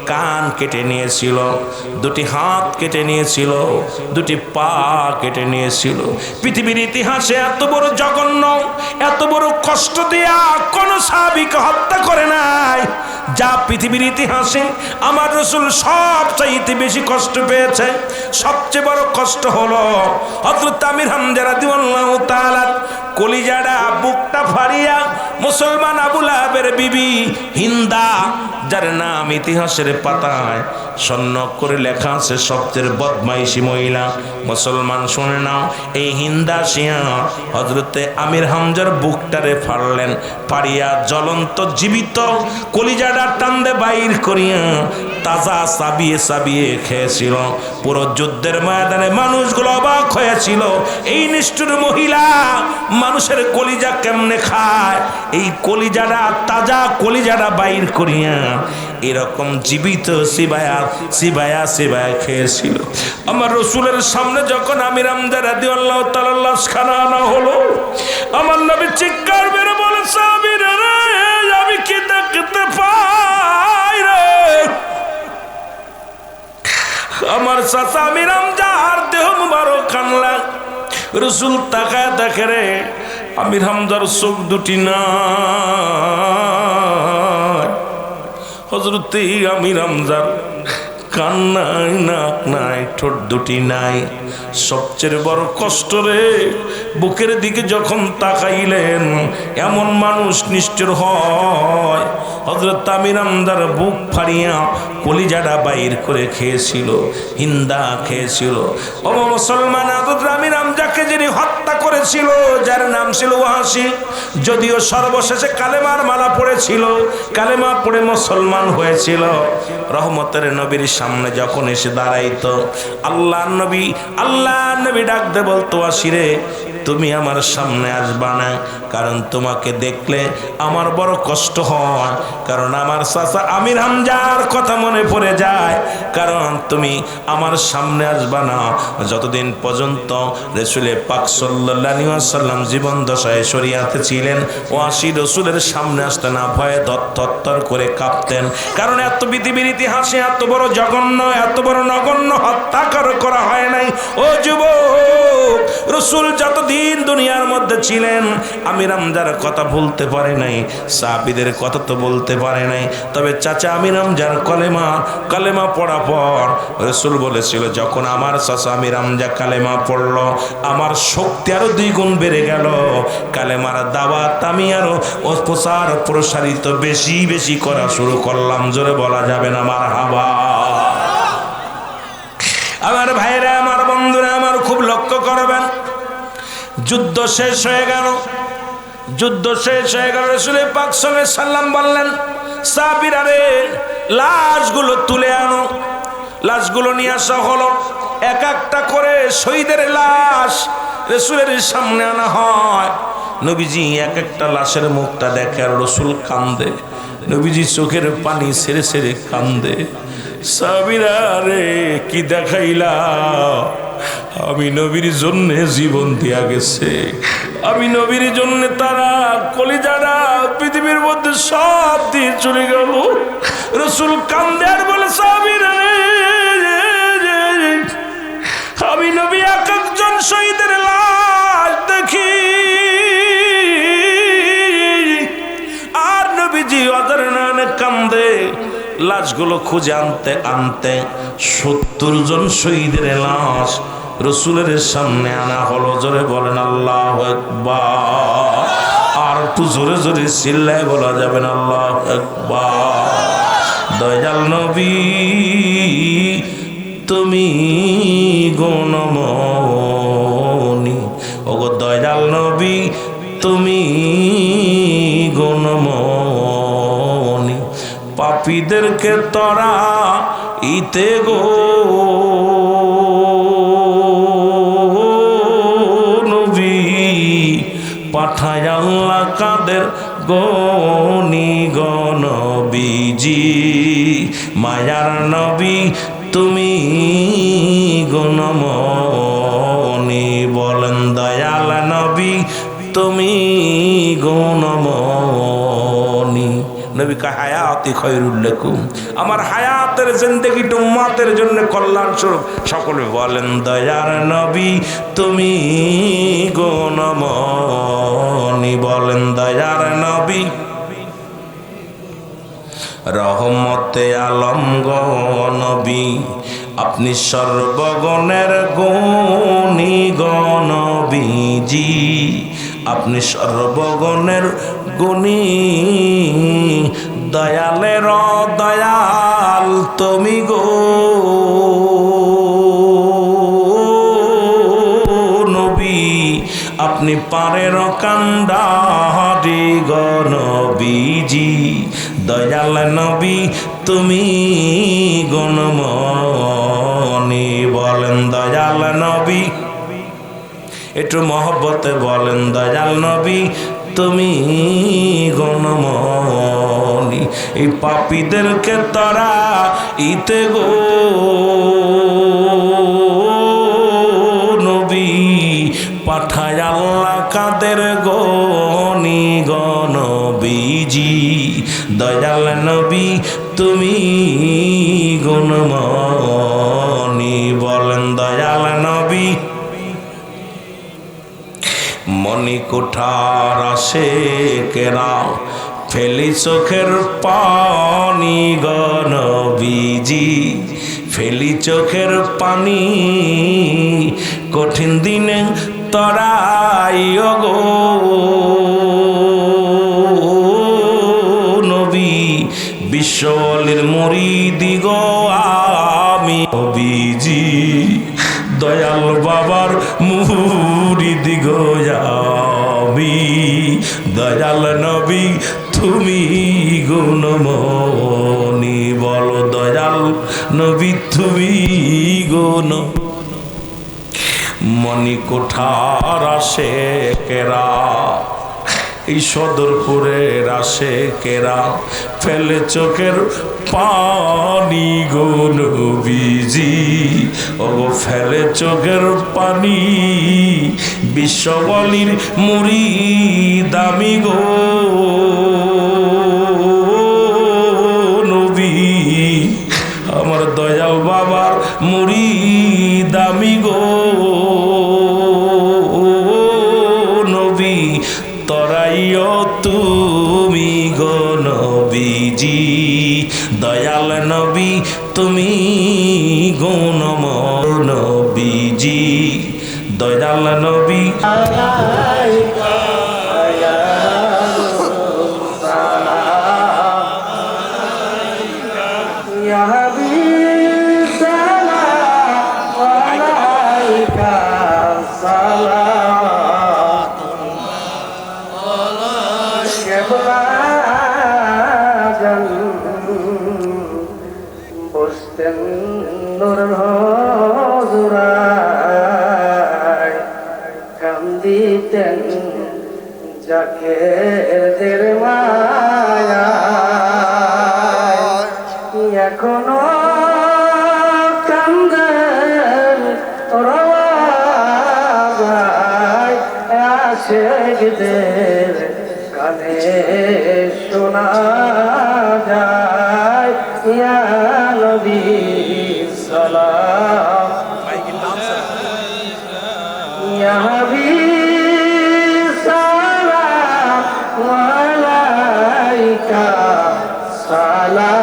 কান কেটে নিয়েছিল, দুটি হাত কেটে নিয়েছিল, দুটি পা কেটে নিয়েছিল। পৃথিবীর ইতিহাসে এত বড় জঘন্য, এত বড় কষ্ট দিয়া কোন সাহাবীকে হত্যা করে নাই যা পৃথিবীর ইতিহাসে আমার রাসূল সবচাইতে বেশি কষ্ট পেয়েছে। সবচেয়ে বড় কষ্ট হলো হযরত আমির হামজা রাদিয়াল্লাহু তাআলা কলিজাটা বুকটা ফাড়িয়া মুসলমান আবু লাহাবের বিবি হিন্দা, যার নাম ইতিহাসের পাতায় স্বর্ণ করে লেখা আছে সবচেয়ে বদমাইশি মহিলা। মুসলমান শুনে নাও, এই হিন্দা শিয়া হযরতে আমির হামজার বুকটারে ফাড়লেন, পাড়িয়া জ্বলন্ত জীবিত কলিজাটা টান্দে বাইর করিয়া তাজা চাবিয়ে চাবিয়ে খেয়েছিল। পুরো যুদ্ধের ময়দানে মানুষগুলো অবাক হয়েছিল, এই নিষ্ঠুর মহিলা মানুষের কলিজা কেমনে খায়। এই কলিজাটা তাজা কলিজাটা বাইর করিয়া এরকম জীবিত সিবায়া সিবায়া সিবায়া খেয়েছিল। আমার রসুলের সামনে যখন আমির হামজা রাদিয়াল্লাহু তাআলা লাশখানা আনা হলো, আমার নবী চিৎকার মেরে বলে, সাহাবীরা রে, আমি কি দেখতে পাই রে? আমার চাচা আমির হামজার দেহ মুবারক কানলা। রসুল তাকায় দেখে রে, আমির হামজার চোখ দুটি না, হযরতে আমির হামজার কান নাই, নাক নাই, ঠোঁট দুটি নাই। সবচেয়ে বড় কষ্ট রে, বুকের দিকে যখন তাকাইলেন এমন মানুষ নিষ্ঠুর হয়। হযরত আমির হামজার বুক ফাড়িয়া কলিজাটা বাইর করে খেয়েছিল, হিন্দা খেয়েছিল। ও মুসলমান, হযরত আমির হামজাকে যিনি হত্যা করেছিল, যার নাম ছিল ওয়াসি, যদিও সর্বশেষে কালেমার মালা পড়েছিল, কালেমা পড়ে মুসলমান হয়েছিল। রহমতের নবীর সামনে যখন এসে দাঁড়াইতো, আল্লাহ নবী ডাকতে বলতো, ওয়াসিরে, তুমি আমার সামনে আসবা না, কারণ তোমাকে দেখলে আমার বড় কষ্ট হয়, কারণ আমার চাচা আমির হামজার কথা মনে পড়ে যায়। কারণ তুমি আমার সামনে আসবা না যতদিন পর্যন্ত রাসূল পাক সাল্লাল্লাহু আলাইহি ওয়াসাল্লাম জীবন দশায় শরীয়তে ছিলেন। ওয়াসি রাসূলের সামনে আসতে না ভয়ে থরথর করে কাঁপতেন, কারণ এত পৃথিবীর ইতিহাসে এত বড় জঘন্য, এত বড় নগণ্য হত্যা করা হয় নাই। ও যুবক, রাসূল যতদিন দুনিয়ার মধ্যে ছিলেন আমির হামজার কথা বলতে পারে নাই, সাহাবীদের কথা তো বলতে পারে নাই। তবে চাচা আমির হামজার কালেমা পড়া পর রাসূল বলেছিল, যখন আমার চাচা আমির হামজা কালেমা পড়লো, আমার শক্তি আরো 2 গুণ বেড়ে গেল। কালেমার দাওয়াত আমি আরো প্রসারিত বেশি বেশি করা শুরু করলাম। জোরে বলা যাবে না মারহাবা। আমার ভাইরা, আমার বন্ধুরা আমার, খুব লক্ষ্য করবেন, যুদ্ধ শেষ হয়ে গেল। রাসূল পাক সাল্লাল্লাহু আলাইহি ওয়াসাল্লাম বললেন, সাহাবীরা রে, লাশগুলো তুলে আনো। লাশগুলো নিয়ে আসা হলো, এক একটা করে শহীদের লাশ রাসূলের সামনে আনা হয়। নবীজি এক একটা লাশের মুখটা দেখে আর রাসূল কান্দে। নবীজি চোখের পানি ছেড়ে ছেড়ে কান্দে। সাহাবীরা রে, কি দেখাইলা? আমি নবীর জন্য জীবন দিয়া গেছে, আমি নবীর জন্য তারা কলিজারা পৃথিবীর মধ্যে সব দিয়ে চলে গেল। রাসূল কান্দে আর বলে, সাহাবীরা রে, আমি নবী এক একজন শহীদের লাশ দেখি, আর নবীজি অদর নানে কান্দে। লাশগুলো খুঁজে আনতে আনতে 70 জন শহীদের লাশ রাসূলের সামনে আনা হলো। জোরে বলেন আল্লাহু আকবার। আর একটু জোরে জোরে চিল্লায় বলা যাবে না আল্লাহু আকবার। দয়াল নবী তুমি গুণমণি, ওগো দয়াল নবী তুমি গুণমণি, পাপীদেরকে তরা ইতে গো নবী, পাঠায় আল্লাহ কাদের গনি গনবীজি, মায়ার নবী তুমি গুণমণি। বলেন দয়াল নবী তুমি গুণমণি। নবী কা হায়াতি খায়রুল লাকুম, আমার হায়াতের জিন্দেগিটা উম্মতের জন্য কল্যাণ স্বরূপ। সকলে বলেন দয়ার নবী তুমি গুণমণি, বলেন দয়ার নবী রহমতে আলম গো নবী, আপনি সর্বগণের গুণী গণবীজি, আপনি সর্বগণের গুণী, দয়ালের দয়াল তুমি গো নবী, আপনি পারের কান্ডারি গণবীজি, দয়াল নবী তুমি গুণমণি, বলেন দয়াল নবী, একটু মহব্বতে বলেন দয়াল নবী তুমি গুণমণি। এই পাপীদেরকে তারা ইতে গো নবী, পাঠায় আল্লাহ কাদের গনি গণবীজি, দয়াল নবী তুমি গুণমণি, বলেন দয়াল নবী। মণিকুঠার আসে কেরা ফেলি চোখের পানি গণবীজি, ফেলি চোখের পানি কঠিন দিনে তরাই গো নবী, বিশ্বলির মুরিদি গো আমি নবীজি, দয়াল বাবার মুরিদি গো আমি, দয়াল নবী তুমি গুণমণি, বলো দয়াল নবী তুমি গুণ। মণিকুঠার আসে কেরা এই সদরপুরের আসে কেরা, ফেলে চোখের পানি গো নবীজি, ও ফেলে চোখের পানি, বিশ্ববলির মুরিদ আমি গো নবী, আমার দয়াল বাবার মুরিদ আমি গো নবী, তরাইও তুমি গো নবীজি, দয়াল নবী তুমি গুণময় নবীজি, দয়াল নবী। বসতেন নূরের হজুরায়, কান্দিতেন জাকেরদের মায়া, এখনো কান্দেন রওয়ায়, আশিকদের কানে শোনা যায়, ইয়া নবী সালাম, ইয়া হাবিব সালাম আলাইকা, সালাতুল্লাহ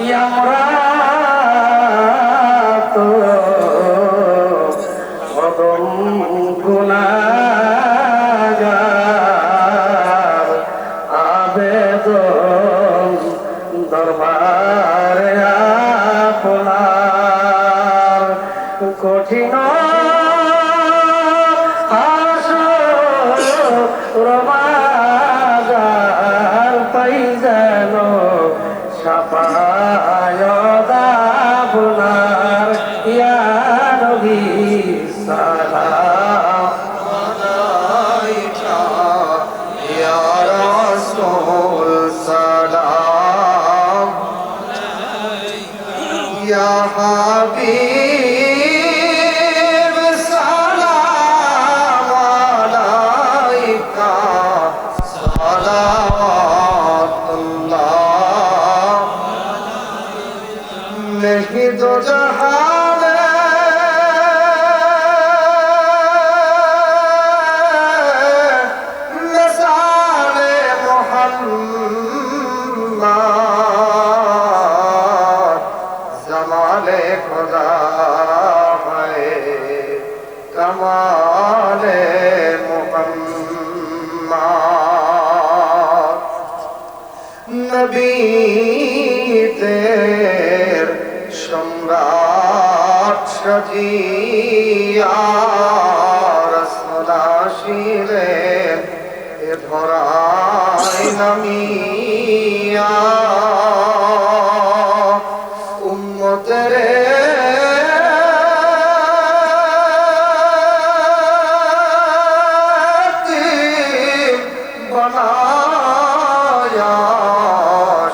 ইয়া মুরাত কদম গুনাহগার, আবেদন দরবারে আপনার, কঠিন রমাদার পাই যেন সাফায়াত আপনার, ইয়া নবী সালাম আলাইকা, ইয়া রাসূল সালাম, ইয়া হাবিব সালাম আলাইকা। নবীদের সম্রাট সাজিয়া রাসূল আসিলেন এ ধরায় নামিয়া উম্মতের বানায়া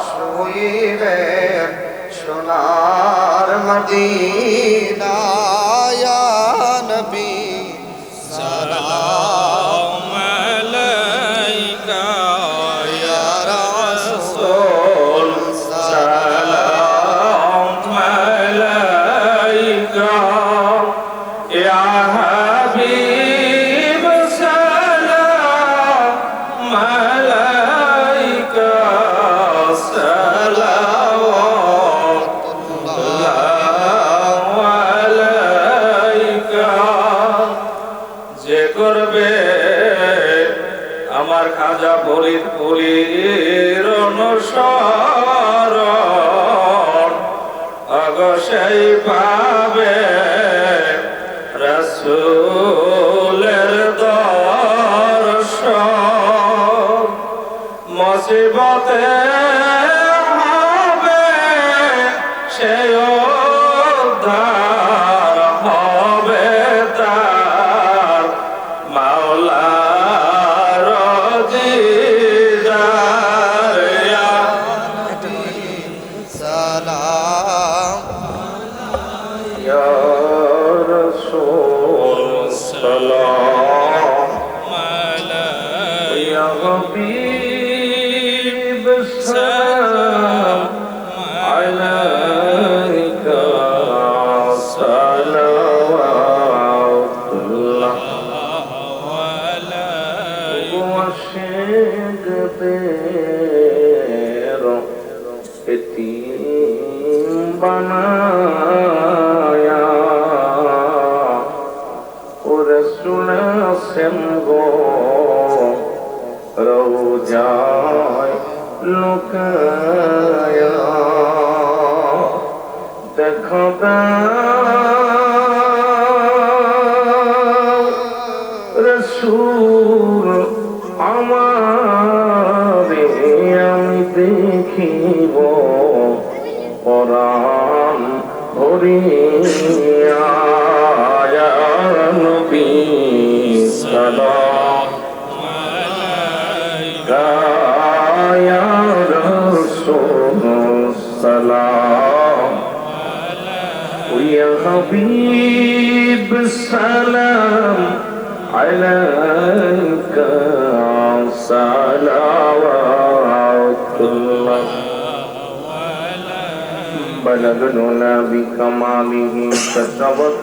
শুইলেন সোনার মদিনা ইয়া নবী সালাম আলাইকা ইয়া রাসূল সালাম আলাইকা ইয়া হাবিব সালাম আলাইকা সালাওয়াতুল্লাহ আলাইকা যে করবে আমার খাজা ফরিদ পুরীর অনুসরণ অগসেই পাবে রাসূলের দর্শন মুসিবতে হবে সে উদ্ধার হবে তার মাওলার দিদার ইয়া সালাম ইয়া রাসূল সালাম আলাইকা ইয়া হাবিব সালাম আলাইকা সালাওয়াতুল্লাহ وعشق तेरो यतीम बनाया और सुना सिमगो रोजाय लुकाया देखो রসূল আমারে আমি দেখিব পরাণ হরিয়া ইয়া নবী সালাম আলাইকা ইয়া রাসূল সালাম ইয়া হাবিব সালাম عليك صلوات الله بلغنا بكماله كسبت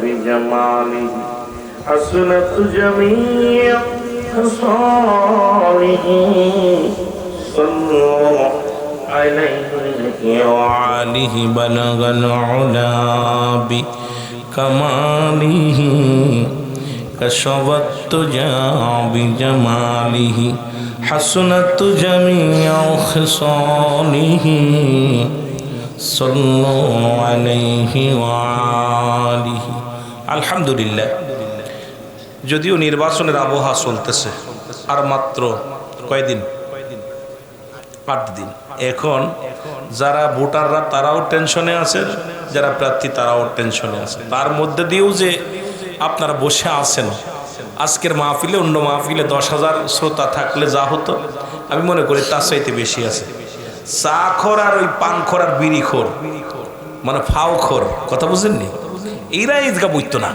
بجماله حسنت جميع خصاله صلوا عليه وعليه بلغ العلا بكماله كشفت بجماله حسنت جميع خصاله صلوا عليه وآله الحمد لله যদিও নির্বাচনের আবহাওয়া চলতেছে আর মাত্র কয়দিন 8 দিন এখন যারা ভোটাররা তারাও টেনশনে আছে যারা প্রার্থী তারাও টেনশনে আছে তার মধ্যে দিয়েও যে আপনারা বসে আছেন আজকের মাহফিলে অন্য মাহফিলে 10,000 শ্রোতা থাকলে যা হতো আমি মনে করি তার চাইতে বেশি আছে চা খোর আর ওই পান খোর আর বিড়ি খোর মানে ফাও খোর কথা বুঝেননি এরা ঈদগা বইতো না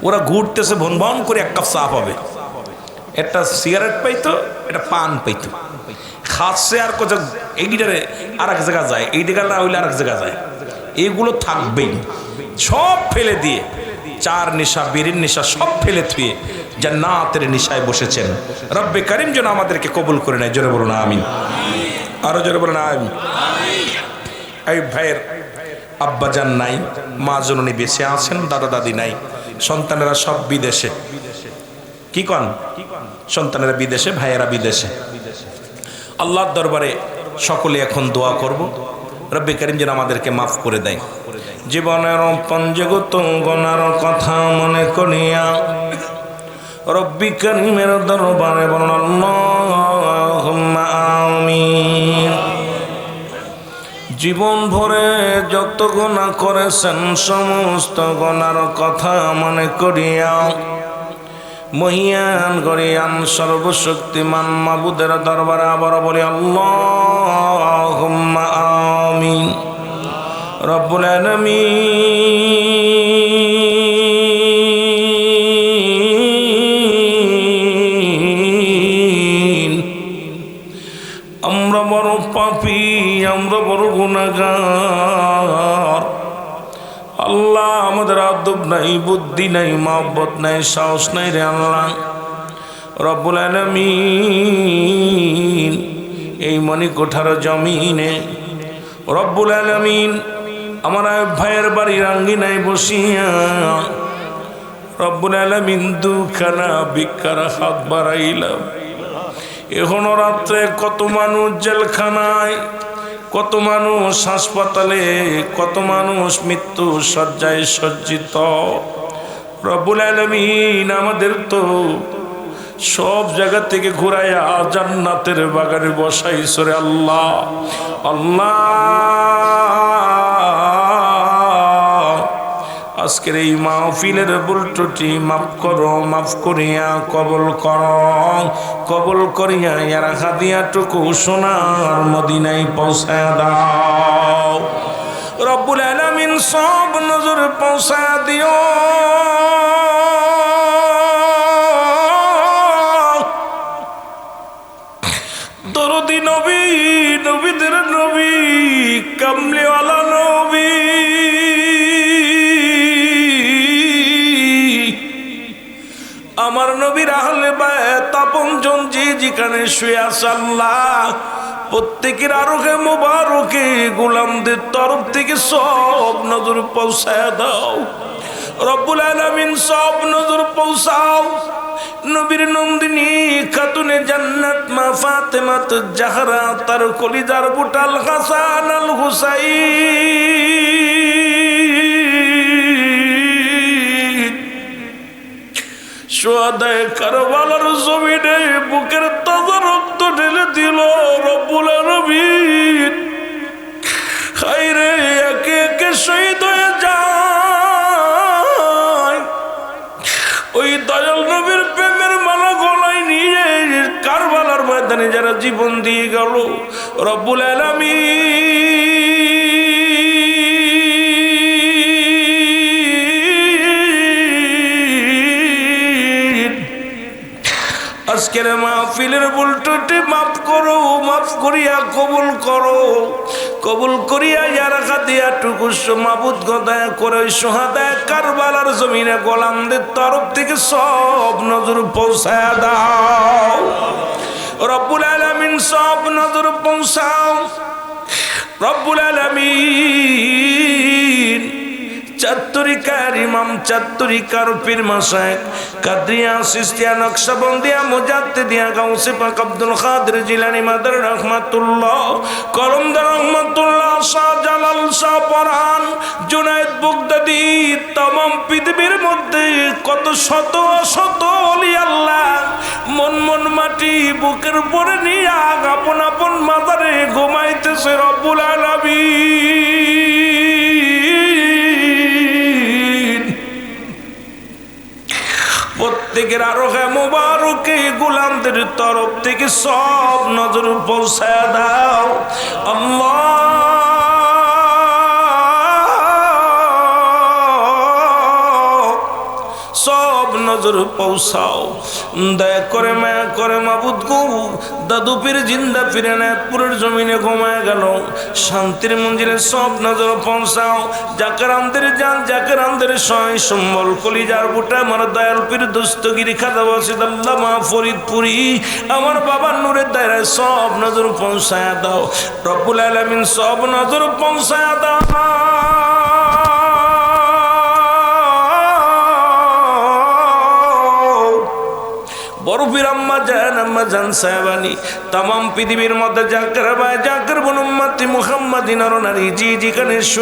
ওরা ঘুরতেছে ভন ভন করে এক কাপ চা পাবে একটা সিগারেট পাইতো এটা পান পাইতো খাচ্ছে আর কোথাও এইটারে আর এক জায়গা যায় এই জায়গা না হইলে আর এক জায়গা যায় এগুলো থাকবেই সব ফেলে দিয়ে চার নেশা বিড়ির নেশা সব ফেলে থুয়ে জান্নাতের নেশায় বসেছেন রব্বে কারিম যেন আমাদেরকে কবুল করে নেয় জোরে বলুন আমিন আরো জোরে বলুন আমিন এই ভাইয়ের আব্বাজান নাই মা জননী বেঁচে আছেন দাদা দাদি নাই সন্তানেরা সব বিদেশে কি কন সন্তানেরা বিদেশে ভাইয়েরা বিদেশে আল্লাহর দরবারে সকলে এখন দোয়া করব রব্বে কারীম যেন আমাদেরকে মাফ করে দেয়। জীবনের পঞ্জগত গণার কথা মনে করিয়া রব্বি কারীমের দরবারে বলুন আল্লাহুম্মা আমিন। জীবন ভরে যত গুনাহ করেছেন সমস্ত গুনার কথা মনে করিয়া মহিয়ান গরিয়ান সর্বশক্তিমান মাবুদের দরবারে আবার বলি আল্লাহুম্মা আমিন। রব্বুল আলামিন, আমরা বড় পাপী, আমরা বড় গুনাহগার। আল্লাহ আমাদের আদব নাই, বুদ্ধি নাই, মহব্বত নাই, সাহস নাই রে আল্লাহ। রব্বুল আলামিন, এই মণিকোঠার জমিনে রব্বুল আলামিন আমার ভাইয়ের বাড়ির আঙ্গিনায় বসিয়া রব্বুল আলামিন দুখানা ভিক্ষার হাত বাড়াইলাম। এখনো রাত্রে কত মানুষ জেলখানায়, কত মানুষ হাসপাতালে, কত মানুষ মৃত্যু শয্যায় সজ্জিত। রব্বুল আলামিন আমাদের তো সব জায়গা থেকে ঘুরাইয়া জান্নাতের বাগানে বসাইছো রে আল্লাহ। আল্লাহ আজকের এই মাহফিলের ভুল ত্রুটি মাফ করো, মাফ করিয়া কবুল করো, কবুল করিয়া ইয়ারা হাদিয়াটুকু সোনার মদিনায় পৌঁছায় দাও। রব্বুল আলামিন সব নজর পৌঁছায় দিও। দরদি নবী, নবীদের নবী, কামলিওয়ালা নবী, আমার নবীর আহলে বায়ত আপনজন যে যেখানে শুয়ে আছে আল্লাহ প্রত্যেকের আরোগ্যে মোবারকে গোলামদের তরফ থেকে সব নজর পৌঁছায় দাও। রব্বুল আলামিন সব নজর পৌঁছাও। নবীর নন্দিনী খাতুনে জান্নাত মা ফাতেমাত জাহরা, তার কলিজার বুটাল হাসান আল হুসাইন, শুহাদায়ে কারবালার জমিনে বুকের তাজা রক্ত ঢেলে দিল। রব্বুল আলামিন হায়রে একে একে শহীদ হয়ে যায়। ওই দয়াল নবীর প্রেমের মালা গলায় নিয়ে কারবালার ময়দানে যারা জীবন দিয়ে গেল রব্বুল আলামিন আজকের মাহফিলের ভুল ত্রুটি মাফ করো, মাফ করিয়া কবুল করো, কবুল করিয়া ইয়ারা হাদিয়াটুকু মাবুদ গদায়া করে সোহাদায়ে কারবালার জমিনে গোলামদের তরফ থেকে সব নজর পৌঁছায় দাও। রব্বুল আলামিন সব নজর পৌঁছাও। রব্বুল আলামিন চাত্তরিকার ইমাম, চাত্তরিকার পীর মাশায়েখ কাদরিয়া, সিস্তিয়া, নকশবন্দিয়া, মুজাদ্দিদিয়া, গাউসে পাক আব্দুল কাদের জিলানী মাদার রহমাতুল্লাহ, কলমদার রহমাতুল্লাহ, শাহজালাল, শাহ পরান, জুনায়েদ বাগদাদী, तमाम পৃথিবীর মধ্যে কত শত শত ওলি আল্লাহ মন মন মাটি বুকের উপরে নিয়ে আপন আপন মাজারে ঘুমাইতেছে। রব্বুল আলামিন প্রত্যেকের আরোহে মুবারকে গোলামদের তরফ থেকে সব নজর পৌঁছায় দাও। আল্লাহ সব নজর পৌঁছাও, দয়া করে মায়া করে মাবুদ গো। দাদু পীর জিন্দা পীরে নাথপুরের জমিনে ঘুমায় গেল, শান্তির মঞ্জিলে সব নজর পৌঁছাও। জাকেরামদের জান, জাকেরামদের সহায় সম্বল, কলিজার বুটা আমার দয়াল পীর দস্তগিরি খাজা ওয়াসিদ আল্লামা ফরিদপুরি, আমার বাবার নূরের দায়রায় সব নজর পৌঁছায় দাও। রব্বুল আলামিন সব নজর পৌঁছায় দাও। বরফির আম্মা জান সাহেবানি তাম পৃথিবীর মধ্যে জাকের ভাই জাকের বন উম্মতি মুহাম্মাদিন আর নারী জি যেখানে